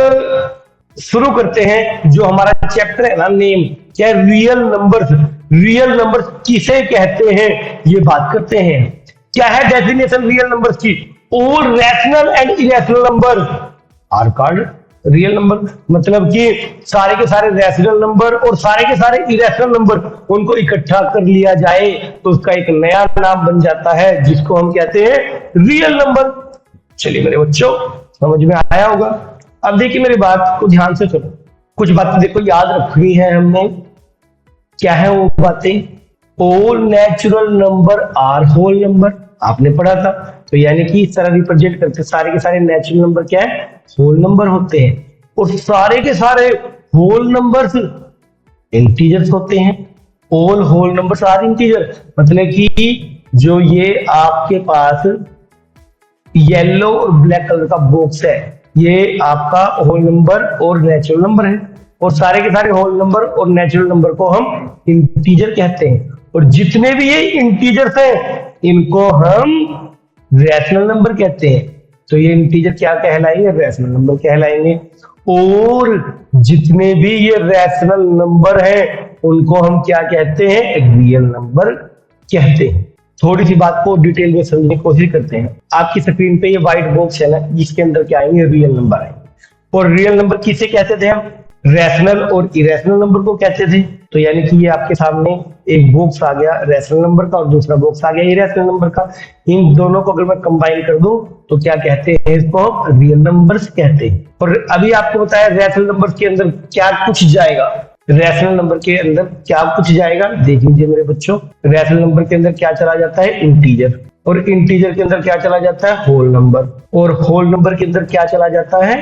शुरू करते हैं जो हमारा चैप्टर है ना, नेम क्या है, रियल नंबर्स। रियल नंबर्स किसे कहते हैं ये बात करते हैं। क्या है डेफिनेशन रियल नंबर्स की, all rational and irrational number are called real number. मतलब कि सारे के सारे रैशनल नंबर और सारे के सारे इरेशनल नंबर, उनको इकट्ठा कर लिया जाए तो उसका एक नया नाम बन जाता है जिसको हम कहते हैं रियल नंबर। चलिए मेरे बच्चों, समझ में आया होगा। अब देखिए मेरी बात को ध्यान से सुनो, कुछ बातें देखो याद रखनी है हमने। क्या है वो बातें, all natural number are whole number, आपने पढ़ा था। तो यानी कि इस तरह रिप्रेजेंट करते सारे के सारे नेचुरल नंबर क्या है, होल नंबर होते हैं। और सारे के सारे होल नंबर्स इंटीजर्स होते हैं। All whole numbers are integer, मतलब कि जो ये आपके पास येलो और ब्लैक कलर का बॉक्स है, ये आपका होल नंबर और नेचुरल नंबर है। और सारे के सारे होल नंबर और नेचुरल नंबर को हम इंटीजर कहते हैं। और जितने भी ये इंटीजर्स हैं इनको हम रैशनल नंबर कहते हैं। तो ये इंटीजर क्या कहलाएंगे, रैशनल नंबर कहलाएंगे। और जितने भी ये रैशनल नंबर हैं उनको हम क्या कहते हैं, रियल नंबर कहते हैं। थोड़ी सी बात को डिटेल में समझने की कोशिश करते हैं। आपकी स्क्रीन पे ये व्हाइट बॉक्स है ना, जिसके अंदर क्या आएंगे, रियल नंबर आएंगे। और रियल नंबर किसे कहते थे हम, रैशनल और इरेशनल नंबर को कहते थे। तो यानी कि ये आपके सामने एक बॉक्स आ गया रैशनल नंबर का और दूसरा बॉक्स आ गया इरेशनल नंबर का। इन दोनों को अगर मैं कंबाइन कर दूं तो क्या कहते हैं, इसको रियल नंबर्स कहते हैं। और अभी आपको बताया रैशनल नंबर के अंदर क्या कुछ जाएगा, रैशनल नंबर के अंदर क्या कुछ जाएगा, देख लीजिए मेरे बच्चों। रैशनल नंबर के अंदर क्या चला जाता है, इंटीजर। और इंटीजर के अंदर क्या चला जाता है, होल नंबर। और होल नंबर के अंदर क्या चला जाता है,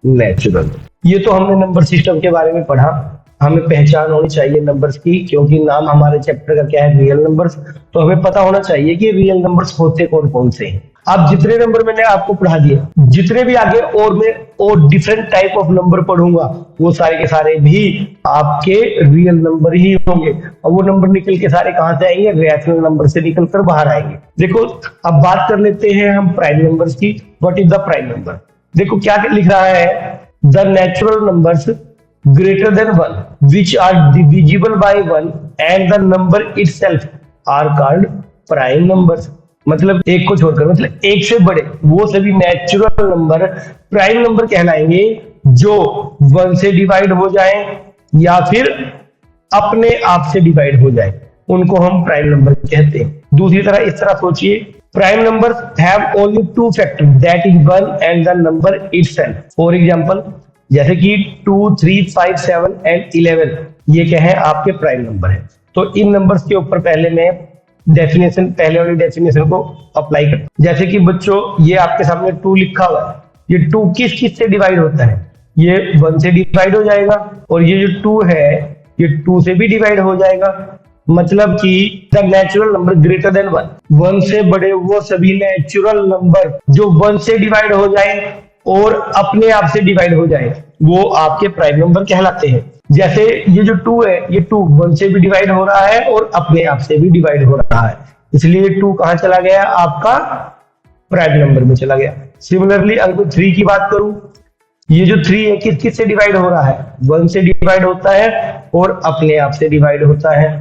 नेचुरल। ये तो हमने नंबर सिस्टम के बारे में पढ़ा। हमें पहचान होनी चाहिए नंबर्स की, क्योंकि नाम हमारे चैप्टर का क्या है, रियल नंबर्स। तो हमें पता होना चाहिए कि रियल नंबर्स होते कौन कौन से हैं। अब जितने नंबर मैंने आपको पढ़ा दिए, जितने भी आगे और मैं और डिफरेंट टाइप ऑफ नंबर पढ़ूंगा, वो सारे के सारे भी आपके रियल नंबर ही होंगे। और वो नंबर निकल के सारे कहां से आएंगे, रैशनल नंबर से निकल कर बाहर आएंगे। देखो अब बात कर लेते हैं हम प्राइम नंबर्स की। What is the prime number, देखो क्या लिख रहा है, the natural numbers greater than 1 which are divisible by 1 and the number itself are called prime numbers। मतलब एक को छोड़कर, मतलब एक से बड़े वो सभी नेचुरल नंबर प्राइम नंबर कहलाएंगे जो 1 से डिवाइड हो जाए या फिर अपने आप से डिवाइड हो जाए, उनको हम प्राइम नंबर कहते हैं। दूसरी तरह इस तरह सोचिए, prime numbers have only 2 factors that is 1 and the number itself. For example जैसे कि 2, 3, 5, 7 एंड 11, ये क्या है, आपके प्राइम नंबर है। तो इन नंबर्स के ऊपर पहले मैं डेफिनेशन, पहले वाली डेफिनेशन को अप्लाई करता हूं। जैसे कि बच्चों ये आपके सामने 2 लिखा हुआ है, ये 2 किस किस से डिवाइड होता है, ये 1 से डिवाइड हो जाएगा। और ये जो 2 है ये 2 से भी डिवाइड हो जाएगा। मतलब कि the natural number greater than 1, 1 से बड़े वो सभी नेचुरल नंबर जो 1 से डिवाइड हो जाए और अपने आप से डिवाइड हो जाए वो आपके प्राइम नंबर कहलाते हैं। जैसे ये जो 2 है, ये 2 1 से भी डिवाइड हो रहा है और अपने आप से भी डिवाइड हो रहा है, इसलिए 2 कहां चला गया, आपका प्राइम नंबर में चला गया। सिमिलरली अगर मैं 3 की बात करूं, ये जो 3 है किस किस से डिवाइड हो रहा है, 1 से डिवाइड होता है और अपने आप से डिवाइड होता है,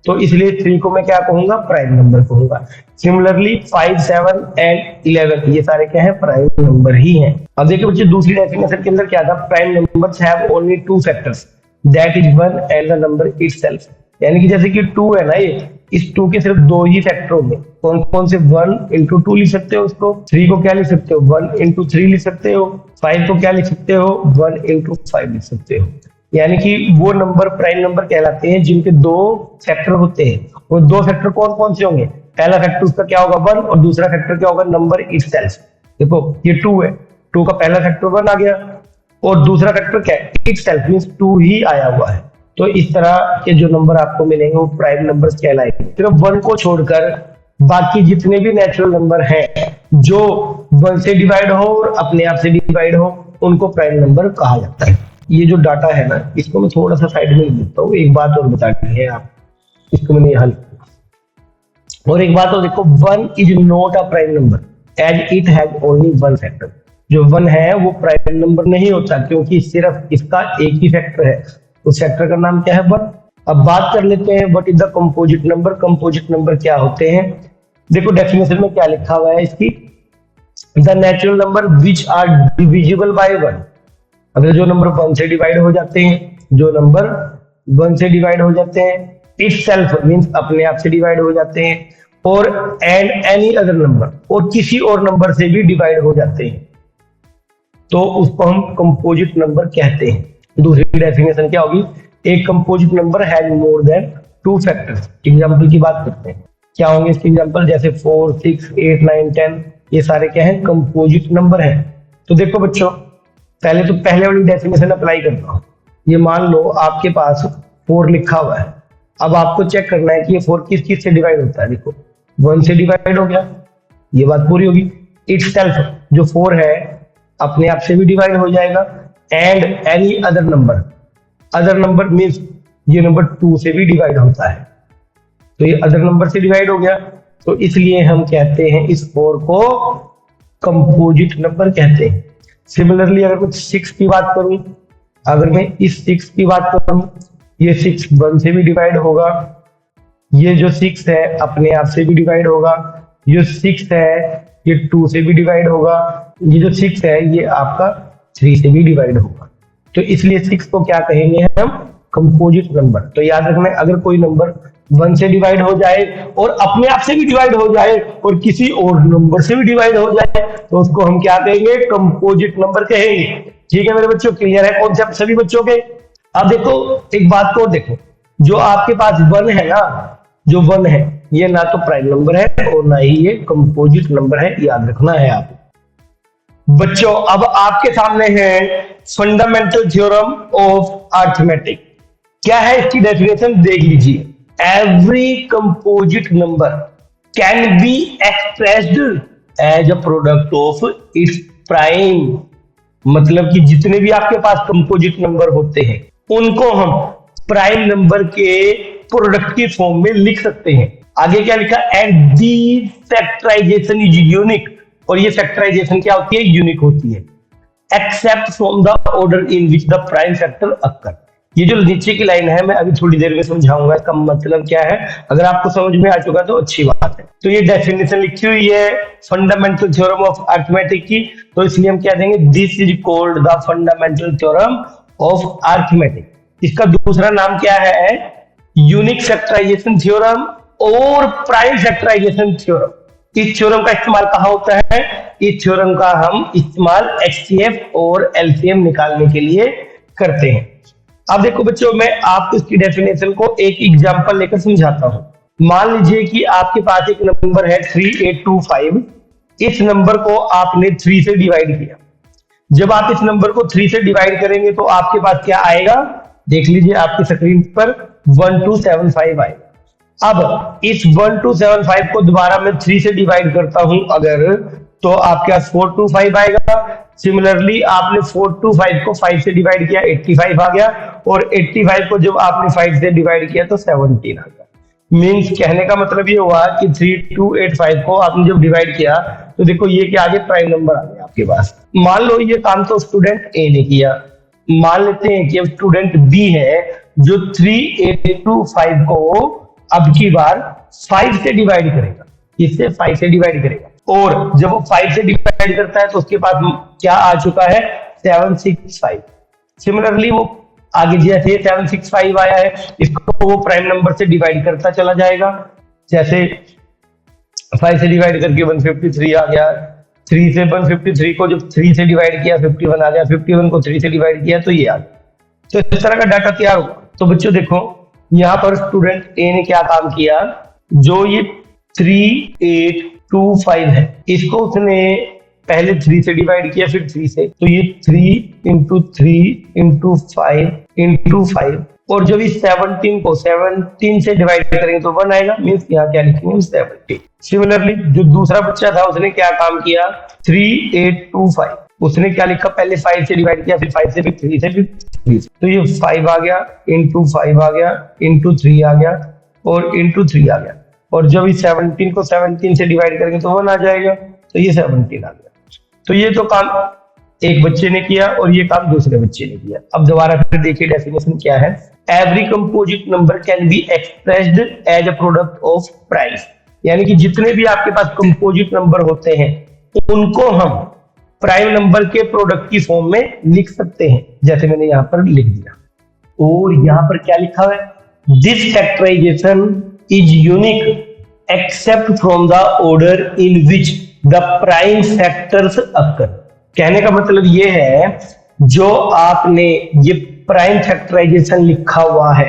तो इसलिए 3 को मैं क्या कहूंगा, प्राइम नंबर कहूंगा। सिमिलरली 5 7 एंड 11 ये सारे क्या है, प्राइम नंबर ही हैं। अब देखिए बच्चे दूसरी डेफिनेशन के अंदर क्या था, prime numbers have only 2 factors that is 1 and the number itself. यानी कि जैसे कि 2 है ना, ये इस 2 के सिर्फ 2 ही फैक्टर होंगे। कौन कौन से, 1 into 2 लिख सकते हो उसको, 3 को क्या लिख सकते हो, 1 into 3 लिख सकते हो, 5 को क्या लिख सकते हो, 1 into 5 लिख सकते हो। यानी कि वो नंबर प्राइम नंबर कहलाते हैं जिनके 2 फैक्टर होते हैं। वो 2 फैक्टर कौन कौन से होंगे, पहला फैक्टर उसका क्या होगा 1 और दूसरा फैक्टर क्या होगा, नंबर इटसेल्फ। देखो ये 2 है, 2 का पहला फैक्टर 1 आ गया और दूसरा फैक्टर क्या है, इटसेल्फ मींस 2 ही आया हुआ है। तो इस तरह के जो नंबर आपको मिलेंगे वो प्राइम नंबर्स कहलाएंगे। सिर्फ 1 को छोड़कर बाकी जितने भी नेचुरल नंबर हैं जो 1 से डिवाइड हो और अपने आप से डिवाइड हो उनको प्राइम नंबर कहा जाता है। ये जो डाटा है ना, इसको मैं थोड़ा सा साइड में लिख देता हूँ। एक बात और बतानी है आप, इसको मैंने यहाँ लिखा। और एक बात और देखो, 1 is not a prime number as it has only 1 factor. जो 1 है वो प्राइम नंबर नहीं होता क्योंकि सिर्फ इसका एक ही फैक्टर है, उस फैक्टर का नाम क्या है, 1। अब बात कर लेते हैं what is the composite number. Composite number क्या होते हैं, देखो डेफिनेशन में क्या लिखा हुआ है इसकी, the natural number which are divisible by 1। अगर जो नंबर 1 से डिवाइड हो जाते हैं, जो नंबर 1 से डिवाइड हो जाते हैं, इटसेल्फ मींस अपने आप से डिवाइड हो जाते हैं, और एंड एनी अदर नंबर, और किसी और नंबर से भी डिवाइड हो जाते हैं, तो उसको हम कंपोजिट नंबर कहते हैं। दूसरी डेफिनेशन क्या होगी, एक composite number has more than 2 factors. Example की बात करते हैं, क्या होंगे इसके एग्जांपल, जैसे 4 6 8 9 10 ये सारे क्या है, कंपोजिट नंबर हैं। तो देखो बच्चों, पहले तो पहले वाली डेफिनेशन अप्लाई करता हूं। ये मान लो आपके पास 4 लिखा हुआ है, अब आपको चेक करना है कि ये 4 किस किस से डिवाइड होता है। देखो 1 से डिवाइड हो गया, ये बात पूरी होगी। इटसेल्फ जो 4 है अपने आप से भी डिवाइड हो जाएगा, and any other number, other number means ये नंबर 2 से भी डिवाइड होता है, तो ये अदर नंबर से डिवाइड हो गया, तो इसलिए हम कहते हैं इस 4 को कंपोजिट नंबर कहते हैं। सिमिलरली अगर मैं 6 की बात करूं, अगर मैं इस 6 की बात करूं, ये 6 1 से भी डिवाइड होगा, ये जो 6 है अपने आप से भी डिवाइड होगा, ये 6 है ये 2 से भी डिवाइड होगा, ये जो 6 है ये आपका 3 से भी डिवाइड होगा, तो इसलिए 6 को क्या कहेंगे हम, कंपोजिट नंबर। तो याद रखना, अगर कोई नंबर 1 से डिवाइड हो जाए और अपने आप से भी डिवाइड हो जाए और किसी और नंबर से भी डिवाइड हो जाए तो उसको हम क्या कहेंगे, कंपोजिट नंबर कहेंगे। ठीक है मेरे बच्चों, क्लियर है कॉन्सेप्ट सभी बच्चों के। अब देखो एक बात को देखो, जो आपके पास 1 है ना, जो 1 है ये ना तो प्राइम नंबर है और ना ही ये कंपोजिट नंबर है, याद रखना है आप बच्चों। अब आपके सामने है फंडामेंटल थ्योरम ऑफ अरिथमेटिक। क्या है इसकी डेफिनेशन देख लीजिए, every composite number can be expressed as a product of its prime. मतलब कि जितने भी आपके पास कंपोजिट नंबर होते हैं उनको हम प्राइम नंबर के प्रोडक्ट के फॉर्म में लिख सकते हैं। आगे क्या लिखा, and the factorisation is unique, और ये फैक्टराइजेशन क्या होती है, यूनिक होती है, except from the order in which the prime factor occur. ये जो नीचे की लाइन है मैं अभी थोड़ी देर में समझाऊंगा इसका मतलब क्या है, अगर आपको समझ में आ चुका तो अच्छी बात है। तो ये डेफिनेशन लिखी हुई है फंडामेंटल थ्योरम ऑफ अरिथमेटिक की, तो इसलिए हम क्या देंगे, this is called the fundamental theorem of arithmetic. इसका दूसरा नाम क्या है, यूनिक फैक्टराइजेशन थ्योरम और प्राइम फैक्टराइजेशन थ्योरम। इस थ्योरम का इस्तेमाल कहां होता है, इस थ्योरम का हम इस्तेमाल एचसीएफ और एलसीएम निकालने के लिए करते हैं। अब देखो बच्चों, मैं आपको इसकी डेफिनेशन को एक एग्जांपल लेकर समझाता हूं। मान लीजिए कि आपके पास एक नंबर है 3825, इस नंबर को आपने 3 से डिवाइड किया। जब आप इस नंबर को 3 से डिवाइड करेंगे तो आपके पास क्या आएगा, देख लीजिए आपकी स्क्रीन पर 1275 आएगा। अब इस 1275 को दोबारा मैं 3 से डिवाइड करता हूं अगर, तो आपके पास 425 आएगा। सिमिलरली आपने 425 को 5 से डिवाइड किया, 85 आ गया, और 85 को जब आपने 5 से डिवाइड किया तो 17 आ गया। मीन्स कहने का मतलब ये हुआ कि 3285 को आपने जब डिवाइड किया तो देखो ये क्या आगे प्राइम नंबर आ गया आपके पास। मान लो ये काम तो स्टूडेंट ए ने किया, मान लेते हैं कि अब स्टूडेंट बी है जो 3825 को अब की बार 5 से डिवाइड करेगा, इससे 5 से डिवाइड करेगा, और जब वो 5 से डिवाइड करता है तो उसके पास क्या आ चुका है 765। सिमिलरली वो आगे जैसे 765 आया है इसको वो प्राइम नंबर से डिवाइड करता चला जाएगा, जैसे 5 से डिवाइड करके 153 आ गया, 3 से 153 को जब 3 से डिवाइड किया 51 आ गया, 51 को 3 से डिवाइड किया तो ये आ गया। तो इस तरह का डाटा तैयार होगा। तो बच्चों देखो यहाँ पर स्टूडेंट ए ने क्या काम किया, जो ये 3825 है इसको उसने पहले 3 से डिवाइड किया फिर 3 से, तो ये 3 इंटू 3 इंटू 5 इंटू 5, और जब इस 17 को 17 से डिवाइड करेंगे तो 1 आएगा, मीन्स यहाँ क्या लिखेंगे 70। सिमिलरली जो दूसरा बच्चा था उसने क्या काम किया 3825, उसने क्या लिखा पहले 5 से डिवाइड किया फिर 5 से फिर 3 से फिर 3 से, तो ये 5 आ गया इंटू 5 आ गया इंटू 3 आ गया और इंटू 3 आ गया, और जब इस 17 को 17 से डिवाइड करेंगे तो 1 आ जाएगा, तो ये 17 आ गया। तो ये तो काम एक बच्चे ने किया और ये काम दूसरे बच्चे ने किया। अब दोबारा फिर देखिए डेफिनेशन क्या है। Every composite number can be expressed as a product of price, यानी कि जितने भी आपके पास कंपोजिट नंबर होते हैं उनको हम प्राइम नंबर के प्रोडक्ट की फॉर्म में लिख सकते हैं, जैसे मैंने यहां पर लिख दिया। और यहां पर क्या लिखा हुआ है, this factorisation is unique except from the order in which the prime factors occur. कहने का मतलब ये है जो आपने ये प्राइम फैक्टराइजेशन लिखा हुआ है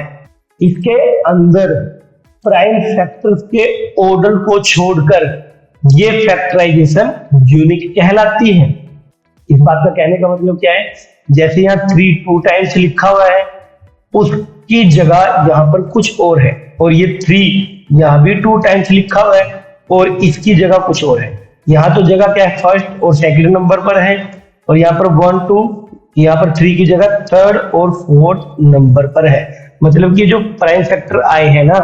इसके अंदर प्राइम फैक्टर्स के ऑर्डर को छोड़कर ये फैक्टराइजेशन यूनिक कहलाती है। इस बात का कहने का मतलब क्या है, जैसे यहाँ 3 2 टाइम्स लिखा हुआ है उसकी जगह यहाँ पर कुछ और है, और ये 3 यहाँ भी 2 टाइम्स लिखा हुआ है और इसकी जगह कुछ और है। यहाँ तो जगह क्या है फर्स्ट और सेकंड नंबर पर है, और यहाँ पर 1 2, यहाँ पर 3 की जगह थर्ड और फोर्थ नंबर पर है। मतलब कि जो प्राइम फैक्टर आए हैं ना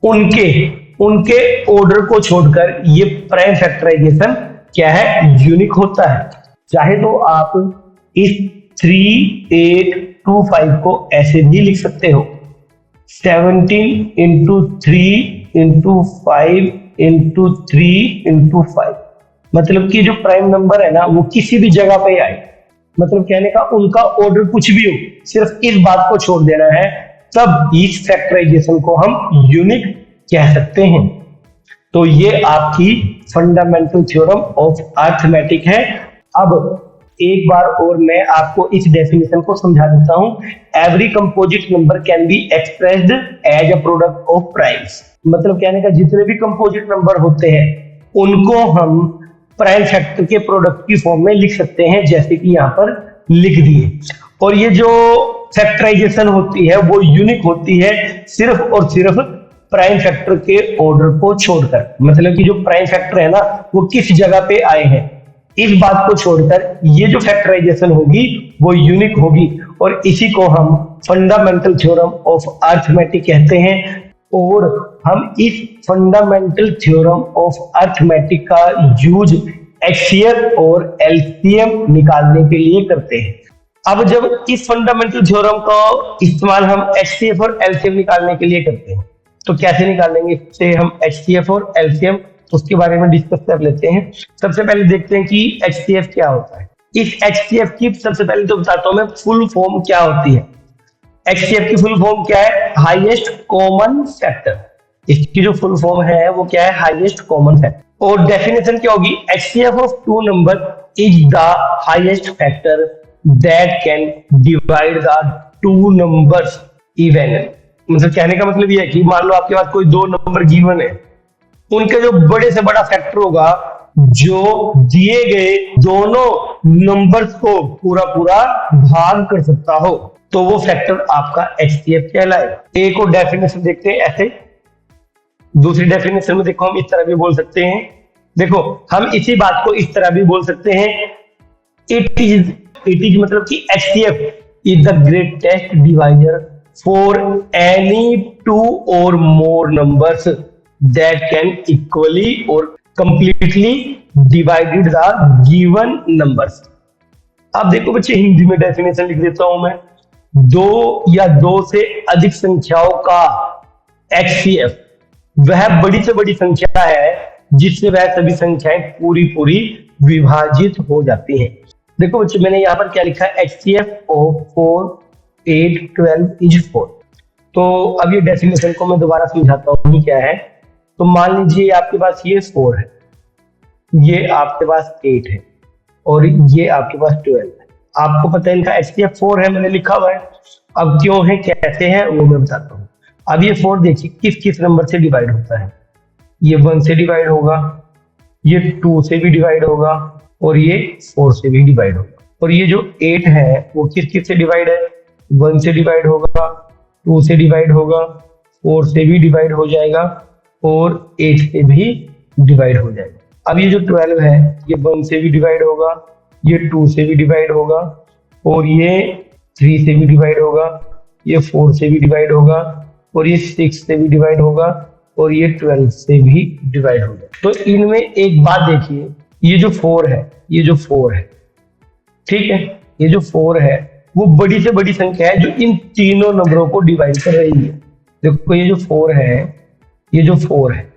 उनके ऑर्डर को छोड़कर ये प्राइम फैक्टराइजेशन क्या है यूनिक होता है। चाहे तो आप इस 3825 को ऐसे भी लिख सकते हो 17 इंटू 3 इंटू 5 इंटू 3 इंटू 5, मतलब कि जो प्राइम नंबर है ना वो किसी भी जगह पे आए, मतलब कहने का उनका ऑर्डर कुछ भी हो सिर्फ इस बात को छोड़ देना है, तब इस फैक्टराइजेशन को हम यूनिक कह सकते हैं। तो ये आपकी फंडामेंटल थ्योरम ऑफ अरिथमेटिक है। अब एक बार और मैं आपको इस डेफिनेशन को समझा देता हूं। Every composite number can be expressed as a product of primes, मतलब कहने का जितने भी कंपोजिट नंबर होते हैं उनको हम प्राइम फैक्टर के प्रोडक्ट की फॉर्म में लिख सकते हैं, जैसे कि यहाँ पर लिख दिए। और ये जो फैक्टराइजेशन होती है वो यूनिक होती है सिर्फ और सिर्फ प्राइम फैक्टर के ऑर्डर को छोड़कर, मतलब कि जो प्राइम फैक्टर है ना वो किस जगह पे आए हैं इस बात को छोड़कर ये जो फैक्टराइजेशन होगी वो यूनिक होगी, और इसी को हम फंडामेंटल थ्योरम ऑफ अरिथमेटिक कहते हैं। और हम इस फंडामेंटल थ्योरम ऑफ अरिथमेटिक का यूज एचसीएफ और एलसीएम निकालने के लिए करते हैं। अब जब इस फंडामेंटल थ्योरम का इस्तेमाल हम एचसीएफ और एलसीएम निकालने के लिए करते हैं तो कैसे निकालेंगे, इससे हम एचसीएफ और एलसीएम उसके बारे में डिस्कस कर लेते हैं। सबसे पहले देखते हैं कि एचसीएफ क्या होता है। इस एचसीएफ की सबसे पहले तो बताता हूं मैं फुल फॉर्म क्या होती है। एचसीएफ की फुल फॉर्म क्या है, हाईएस्ट कॉमन फैक्टर। इसकी जो फुल फॉर्म है वो क्या है, हाईएस्ट कॉमन फैक्टर। और डेफिनेशन क्या होगी, HCF of two number is the highest factor that can divide the two numbers even. मतलब कहने का मतलब ये है कि मान लो आपके पास कोई दो नंबर गिवन है, उनके जो बड़े से बड़ा फैक्टर होगा जो दिए गए दोनों नंबर्स को पूरा पूरा भाग कर सकता हो, तो वो फैक्टर आपका एचसीएफ कहलाएगा। एक और डेफिनेशन देखते हैं ऐसे। दूसरी डेफिनेशन में देखो हम इस तरह भी बोल सकते हैं देखो हम इसी बात को इस तरह भी बोल सकते हैं, इट इज मतलब कि HCF is the greatest divisor for any two or more numbers that can equally और completely divided the given numbers. अब देखो बच्चे हिंदी में डेफिनेशन लिख देता हूं मैं, दो या दो से अधिक संख्याओं का HCF वह बड़ी से बड़ी संख्या है जिससे वह सभी संख्याएं पूरी पूरी विभाजित हो जाती हैं। देखो बच्चे मैंने यहाँ पर क्या लिखा है, HCF ऑफ 4, 8, 12 इज 4। तो अब ये डेफिनेशन को मैं दोबारा समझाता हूँ क्या है। तो मान लीजिए आपके पास ये 4 है, ये आपके पास 8 है और ये आपके पास 12 है। आपको पता है इनका HCF 4 है, मैंने लिखा हुआ है। अब क्यों है कैसे है वो मैं बताता हूँ। अब ये 4 देखिए किस किस नंबर से डिवाइड होता है, ये 1 से डिवाइड होगा, ये 2 से भी डिवाइड होगा और ये 4 से भी डिवाइड होगा। और ये जो 8 है वो किस किस से डिवाइड है, 1 से डिवाइड होगा, 2 से डिवाइड होगा, 4 से भी डिवाइड हो जाएगा और 8 से भी डिवाइड हो जाएगा। अब ये जो 12 है ये 1 से भी डिवाइड होगा, ये 2 से भी डिवाइड होगा और ये 3 से भी डिवाइड होगा, ये 4 से भी डिवाइड होगा और ये 6 से भी डिवाइड होगा और ये 12 से भी डिवाइड होगा। तो इनमें एक बात देखिए, ये जो 4 है, ये जो 4 है, ठीक है, ये जो 4 है वो बड़ी से बड़ी संख्या है जो इन तीनों नंबरों को डिवाइड कर रही है। देखो ये जो 4 है, ये जो 4 है,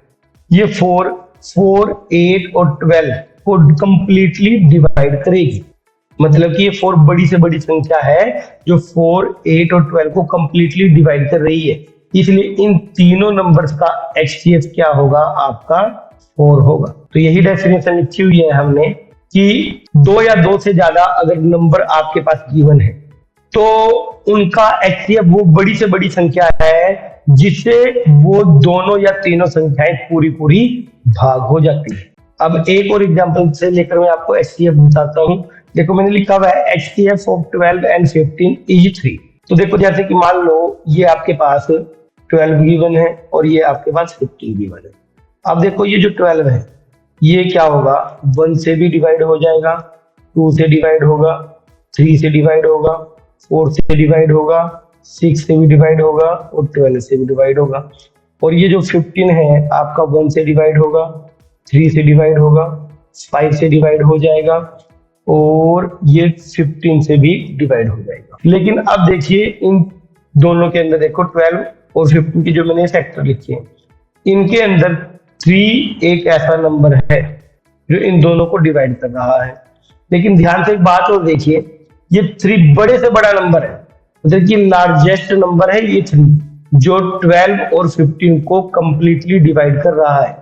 ये 4, 8 और 12 को कंप्लीटली डिवाइड करेगी। मतलब कि ये 4 बड़ी से बड़ी संख्या है जो 4, 8 और 12 को कंप्लीटली डिवाइड कर रही है। इसलिए इन तीनों नंबर्स का HCF क्या होगा, आपका 4 होगा। तो यही डेफिनेशन लिखी हुई है हमने कि दो या दो से ज्यादा अगर नंबर आपके पास गिवन है तो उनका HCF वो बड़ी से बड़ी संख्या है जिससे वो दोनों या तीनों संख्याएं पूरी पूरी भाग हो जाती है। अब एक और एग्जांपल से लेकर मैं आपको HCF बताता हूं। देखो मैंने लिखा हुआ है HCF ऑफ 12 एंड 15 इज 3। तो देखो जैसे कि मान लो ये आपके पास 12 गिवन है और ये आपके पास 15 गिवन है। अब देखो ये जो 12 है ये क्या होगा, 1 से भी डिवाइड हो जाएगा, 2 से डिवाइड होगा, 3 से डिवाइड होगा, 4 से डिवाइड होगा, 6 से भी डिवाइड होगा और 12 से भी डिवाइड होगा। और ये जो 15 है आपका 1 से डिवाइड होगा, 3 से डिवाइड होगा, 5 से डिवाइड हो जाएगा और ये 15 से भी डिवाइड हो जाएगा। लेकिन अब देखिए इन दोनों के अंदर देखो 12 और 15 की जो मैंने फैक्टर लिखी है, इनके अंदर 3 एक ऐसा नंबर है जो इन दोनों को डिवाइड कर रहा है। लेकिन ध्यान से एक बात और देखिए, ये 3 बड़े से बड़ा नंबर है, मतलब कि लार्जेस्ट नंबर है ये 3 जो 12 और 15 को कंप्लीटली डिवाइड कर रहा है।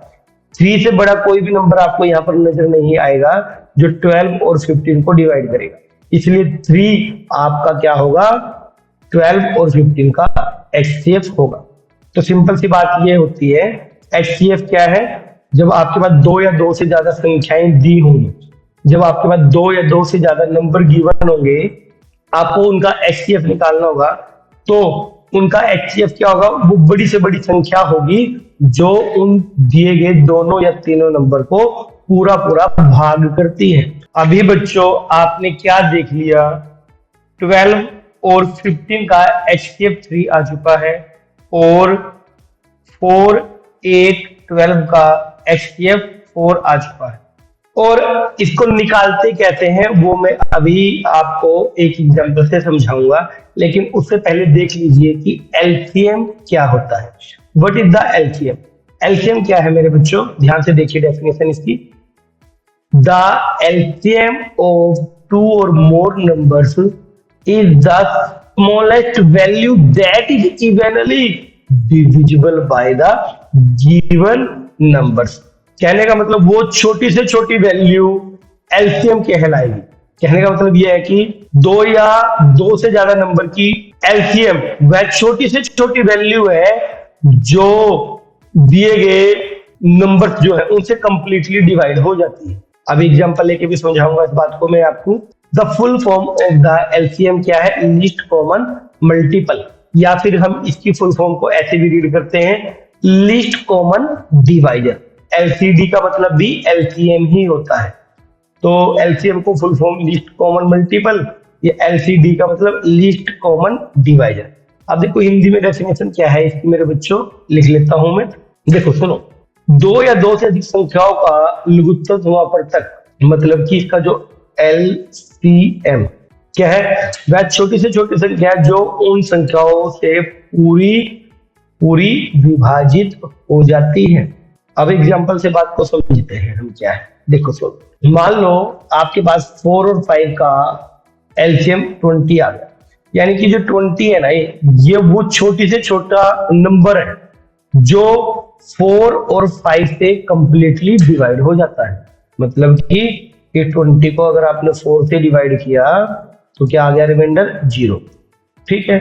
3 से बड़ा कोई भी नंबर आपको यहाँ पर नजर नहीं आएगा जो 12 और 15 को डिवाइड करेगा। इसलिए 3 आपका क्या होगा, 12 और 15 का HCF होगा। तो सिंपल सी बात ये होती है, HCF क्या है, जब आपके पास दो या दो से ज्यादा संख्याएं दी होंगी, जब आपके पास दो या दो से ज्यादा नंबर गिवन होंगे, आपको उनका HCF निकालना होगा। तो उनका HCF क्या होगा, वो बड़ी से बड़ी संख्या होगी जो उन दिए गए दोनों या तीनों नंबर को पूरा पूरा भाग करती है। अभी बच्चों आपने क्या देख लिया, 12 और 15 का HCF 3 आ चुका है और 4, 8, 12 का HCF 4 आ चुका है। और इसको निकालते कैसे हैं वो मैं अभी आपको एक एग्जांपल से समझाऊंगा, लेकिन उससे पहले देख लीजिए कि LCM क्या होता है। What is the LCM? LCM क्या है मेरे बच्चों, ध्यान से देखिए डेफिनेशन इसकी। The LCM of 2 or more numbers is the smallest value that is evenly divisible by the given numbers। कहने का मतलब वो छोटी से छोटी वैल्यू LCM कहलाएगी। कहने का मतलब ये है कि दो या दो से ज्यादा नंबर की LCM वह छोटी से छोटी वैल्यू है जो दिए गए नंबर जो है उनसे कंप्लीटली डिवाइड हो जाती है। अब एग्जांपल लेके भी समझाऊंगा इस बात को मैं आपको। The full form of the LCM क्या है, लीस्ट कॉमन मल्टीपल, या फिर हम इसकी फुल फॉर्म को ऐसे भी रीड करते हैं, लीस्ट कॉमन डिवाइजर। एलसीडी का मतलब भी एलसीएम ही होता है। तो एलसीएम को full form least common multiple, ये एलसीडी का मतलब लीस्ट कॉमन डिवाइजर। अब देखो हिंदी में डेफिनेशन क्या है इसकी मेरे बच्चों, लिख लेता हूं मैं। देखो सुनो, दो या दो से अधिक संख्याओं का लघुत्तम समापवर्तक, मतलब कि इसका जो एलसीएम क्या है, वह छोटी से छोटी संख्या है जो उन संख्याओं से पूरी पूरी विभाजित हो जाती है। अब एग्जांपल से बात को समझते हैं हम क्या है। देखो सुनो, मान लो आपके पास 4 और 5 का एलसीएम 20 आ गया, यानी कि जो 20 है ना, ये वो छोटी से छोटा नंबर है जो 4 और 5 से कंप्लीटली डिवाइड हो जाता है। मतलब कि ये 20 को अगर आपने 4 से डिवाइड किया तो क्या आ गया, रिमाइंडर 0, ठीक है।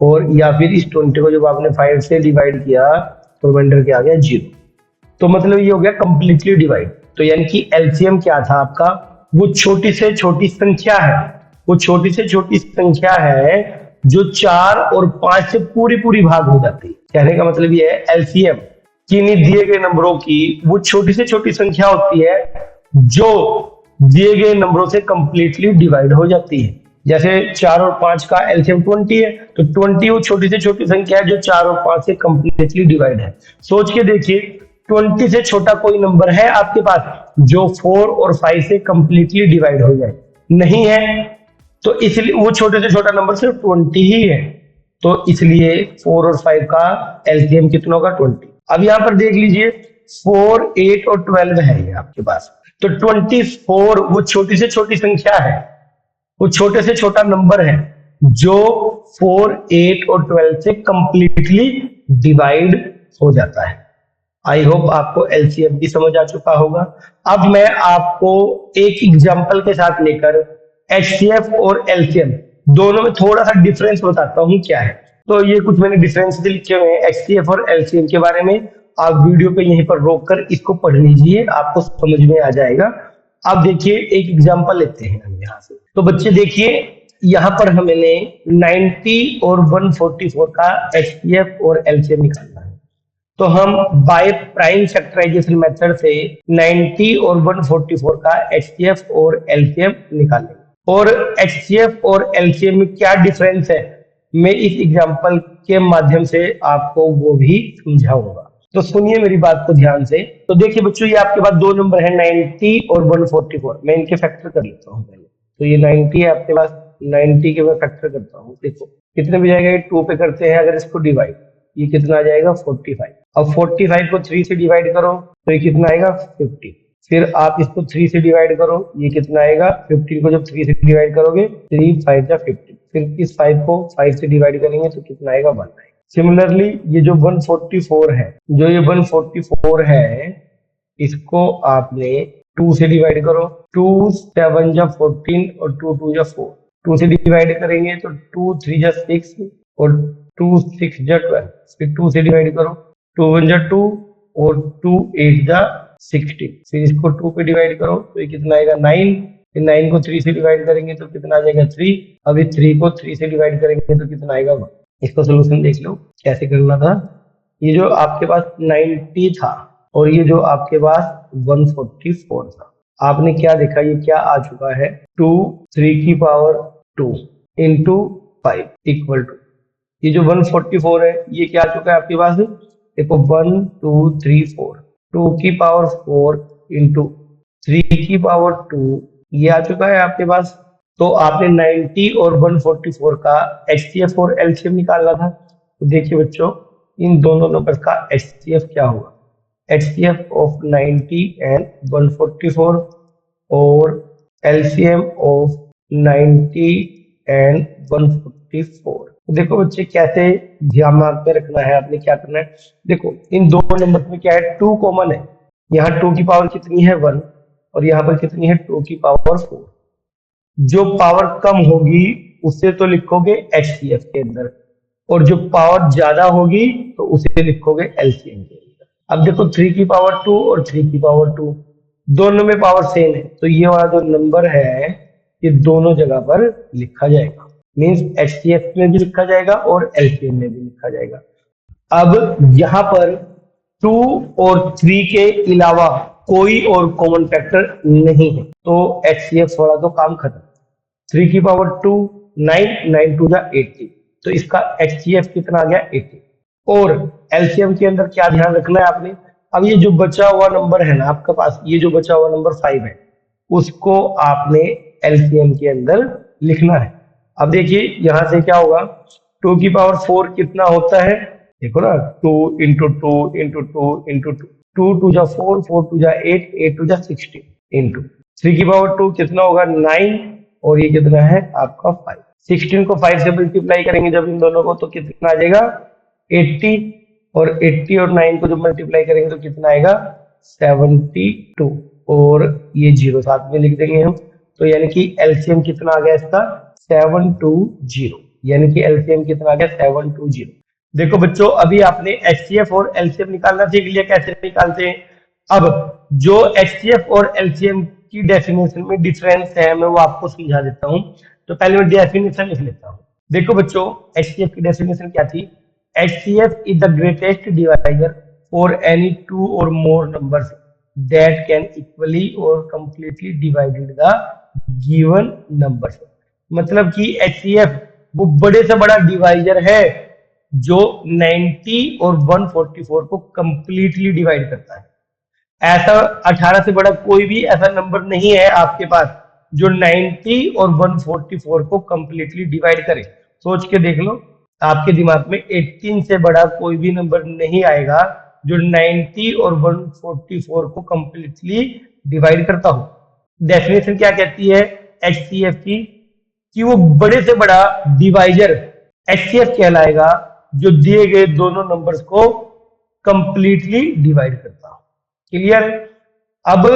और या फिर इस 20 को जब आपने 5 से डिवाइड किया तो रिमाइंडर क्या आ गया, 0। तो मतलब ये हो गया कंप्लीटली डिवाइड। तो यानी कि एलसीएम क्या था आपका, वो छोटी से छोटी संख्या है, वो छोटी से छोटी संख्या है जो 4 और 5 से पूरी पूरी भाग हो जाती है। कहने का मतलब ये है एलसीएम किन्हीं दिए गए नंबरों की वो छोटी से छोटी संख्या होती है जो दिए गए नंबरों से कंप्लीटली डिवाइड हो जाती है। जैसे 4 और 5 का एलसीएम 20 है, तो 20 वो छोटी से छोटी संख्या है जो 4 और 5 से कंप्लीटली डिवाइड है। सोच के देखिए 20 से छोटा कोई नंबर है आपके पास जो 4 और 5 से कंप्लीटली डिवाइड हो जाए, नहीं है। तो इसलिए वो छोटे से छोटा नंबर सिर्फ 20 ही है। तो इसलिए 4 और 5 का एलसीएम कितना होगा, 20। अब यहां पर देख लीजिए 4, 8 और 12 है ये आपके पास। तो 24 वो छोटी से छोटी संख्या है, वो छोटे से छोटा नंबर है जो 4, 8 और 12 से कंप्लीटली डिवाइड हो जाता है। आई होप आपको एलसीएम भी समझ आ चुका होगा। अब मैं आपको एक एग्जांपल के साथ लेकर एचसीएफ और एलसीएम दोनों में थोड़ा सा डिफरेंस बताता हूं क्या है। तो ये कुछ मैंने डिफरेंस लिखे हुए हैं एचसीएफ और एलसीएम के बारे में। आप वीडियो पे यहीं पर रोककर इसको पढ़ लीजिए, आपको समझ में आ जाएगा। अब देखिए एक एग्जांपल लेते हैं हम यहाँ से। तो बच्चे देखिए यहाँ पर हमें 90 और 144 का एचसीएफ और एलसीएम निकालना है। तो हम बाय प्राइम फैक्टराइजेशन मेथड से 90 और 144 का एचसीएफ और एलसीएम निकालेंगे। और एचसीएफ और एलसीएम में क्या डिफरेंस है मैं इस एग्जांपल के माध्यम से आपको वो भी समझाऊंगा। तो सुनिए मेरी बात को ध्यान से। तो देखिए बच्चों, ये आपके पास दो नंबर है 90 और 144। मैं इनके फैक्टर कर लेता हूँ पहले। तो ये 90 है आपके पास, 90 के मैं फैक्टर करता हूँ। देखो कितने भी जाएगा, ये 2 पे करते हैं अगर इसको डिवाइड, ये कितना आ जाएगा 45। अब 45 को 3 से डिवाइड करो तो ये कितना आएगा 50। फिर आप इसको 3 से डिवाइड करो, ये कितना आएगा 15 को जब 3 से डिवाइड करोगे 3 5 जा 50। फिर इस 5 को 5 से डिवाइड करेंगे तो कितना आएगा 1 आएगा। सिमिलरली ये जो 144 है, जो ये 144 है, इसको आपने 2 से डिवाइड करो। 2 7 जा 14 और 2 2 जा 4। 2 से डिवाइड करेंगे तो 2 3 जा 6 और 2 6 जा 12। फिर 2 से डिवाइड करो, 2 1 जा 2 और 2 8 जा 16। फिर इसको 2 पे डिवाइड करो तो ये कितना आएगा 9। फिर 9 को 3 से डिवाइड करेंगे तो कितना आ जाएगा 3। अभी 3 को 3 से डिवाइड करेंगे तो कितना आएगा 1। इसका सोल्यूशन देख लो कैसे करना था। ये जो आपके पास 90 था और ये जो आपके पास 144 था, आपने क्या देखा, ये क्या आ चुका है 2 3 की पावर 2 इंटू 5 इक्वल टू, ये जो 144 है ये क्या आ चुका है आपके पास, देखो 1 2 3 4, 2 की पावर 4 इंटू 3 की पावर 2, ये आ चुका है आपके पास। तो आपने 90 और 144 का एचसीएफ और एलसीएम निकालना था। तो देखिए बच्चों, इन दोनों नंबर का एचसीएफ क्या होगा, एचसीएफ ऑफ 90 एंड 144 और एलसीएम ऑफ 90 एंड 144। देखो बच्चे कैसे ध्यान में रखना है, आपने क्या करना है। देखो इन दोनों नंबर में क्या है, 2 कॉमन है। यहाँ 2 की पावर कितनी है 1 और यहाँ पर कितनी है 2 की पावर 4। जो पावर कम होगी उसे तो लिखोगे एचसीएफ के अंदर, और जो पावर ज्यादा होगी तो उसे लिखोगे एलसीएम के अंदर। अब देखो 3 की पावर 2 और 3 की पावर 2 दोनों में पावर सेम है, तो ये वाला जो नंबर है ये दोनों जगह पर लिखा जाएगा। मीन्स एचसीएफ में भी लिखा जाएगा और एलसीएम में भी लिखा जाएगा। अब यहाँ पर टू और थ्री के अलावा कोई और कॉमन फैक्टर नहीं है, तो HCF वाला तो काम खत्म। 3 की पावर 2, 9, 9 टू 80, तो इसका HCF कितना आ गया 80। और एलसीएम के अंदर क्या ध्यान रखना है आपने, अब ये जो बचा हुआ नंबर है ना आपके पास, ये जो बचा हुआ नंबर 5 है, उसको आपने एलसीएम के अंदर लिखना है। अब देखिए यहां से क्या होगा, 2 की पावर 4 कितना होता है, देखो ना, 2 इंटू 2 इंटू 2 इंटू 2, 2 टू जा 4, 4 टू जा 8, 8 टू जा 16 इंटू 3 की पावर 2 कितना होगा 9, और ये कितना है आपका 5। 16 को 5 से मल्टीप्लाई करेंगे जब इन दोनों को, तो कितना आ जाएगा 80, और 80 और 9 को जब मल्टीप्लाई करेंगे तो कितना आएगा 72, और ये जीरो साथ में लिख देंगे हम, तो यानी कि एलसीएम कितना आ गया इसका 720, यानी कि एलसीएम कितना आ गया 720। देखो बच्चों, अभी आपने एचसीएफ और एलसीएम निकालना सीख लिया कैसे निकालते हैं। अब जो एचसीएफ और एलसीएम की डेफिनेशन में डिफरेंस है मैं वो आपको समझा देता हूं। तो पहले मैं डेफिनेशन लिख लेता हूं। देखो बच्चों, एचसीएफ की डेफिनेशन क्या थी, HCF is the greatest divisor for any two or more numbers that can equally or completely divide the given numbers। मतलब कि HCF वो बड़े से बड़ा डिवाइजर है जो 90 और 144 को कंप्लीटली डिवाइड करता है। ऐसा 18 से बड़ा कोई भी ऐसा नंबर नहीं है आपके पास जो 90 और 144 को कंप्लीटली डिवाइड करे। सोच के देख लो, आपके दिमाग में 18 से बड़ा कोई भी नंबर नहीं आएगा जो 90 और 144 को कंप्लीटली डिवाइड करता हो। डेफिनेशन क्या कहती है एचसीएफ की, कि वो बड़े से बड़ा डिवाइजर एचसीएफ कहलाएगा जो दिए गए दोनों नंबर्स को कंप्लीटली डिवाइड करता हो। क्लियर है। अब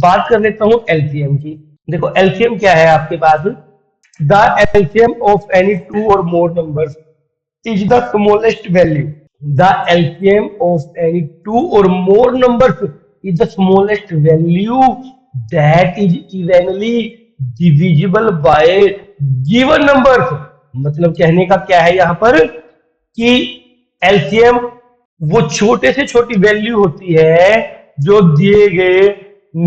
बात कर लेता हूं एलसीएम की। देखो एलसीएम क्या है आपके पास, the LCM of any two or more numbers is the smallest value. The LCM of any two or more numbers is the smallest value that is evenly divisible by given numbers। मतलब कहने का क्या है यहाँ पर कि LCM वो छोटे से छोटी वैल्यू होती है जो दिए गए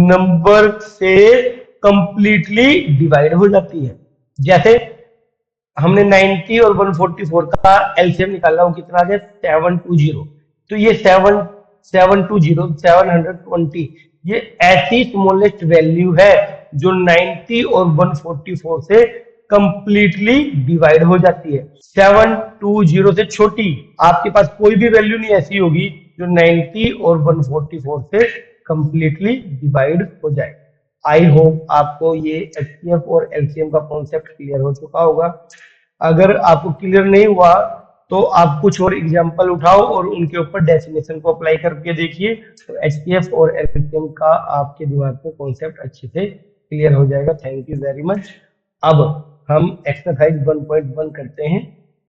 नंबर से कंप्लीटली डिवाइड हो जाती है। जैसे हमने 90 और 144 का एलसीएम निकाला, वो कितना आ गया 720, तो ये 720 ये ऐसी स्मॉलेस्ट वैल्यू है जो 90 और 144 से कंप्लीटली डिवाइड हो जाती है। 720 से छोटी आपके पास कोई भी वैल्यू नहीं ऐसी होगी जो 90 और 144 से कंप्लीटली डिवाइड हो जाए। आई होप आपको ये एचसीएफ और एलसीएम का कॉन्सेप्ट क्लियर हो चुका होगा। अगर आपको क्लियर नहीं हुआ तो आप कुछ और एग्जांपल उठाओ और उनके ऊपर डेफिनेशन को अप्लाई करके देखिए, तो एचसीएफ और एलसीएम का आपके दिमाग में कॉन्सेप्ट अच्छे से क्लियर हो जाएगा। Thank you very much. अब हम एक्सरसाइज 1.1 करते हैं।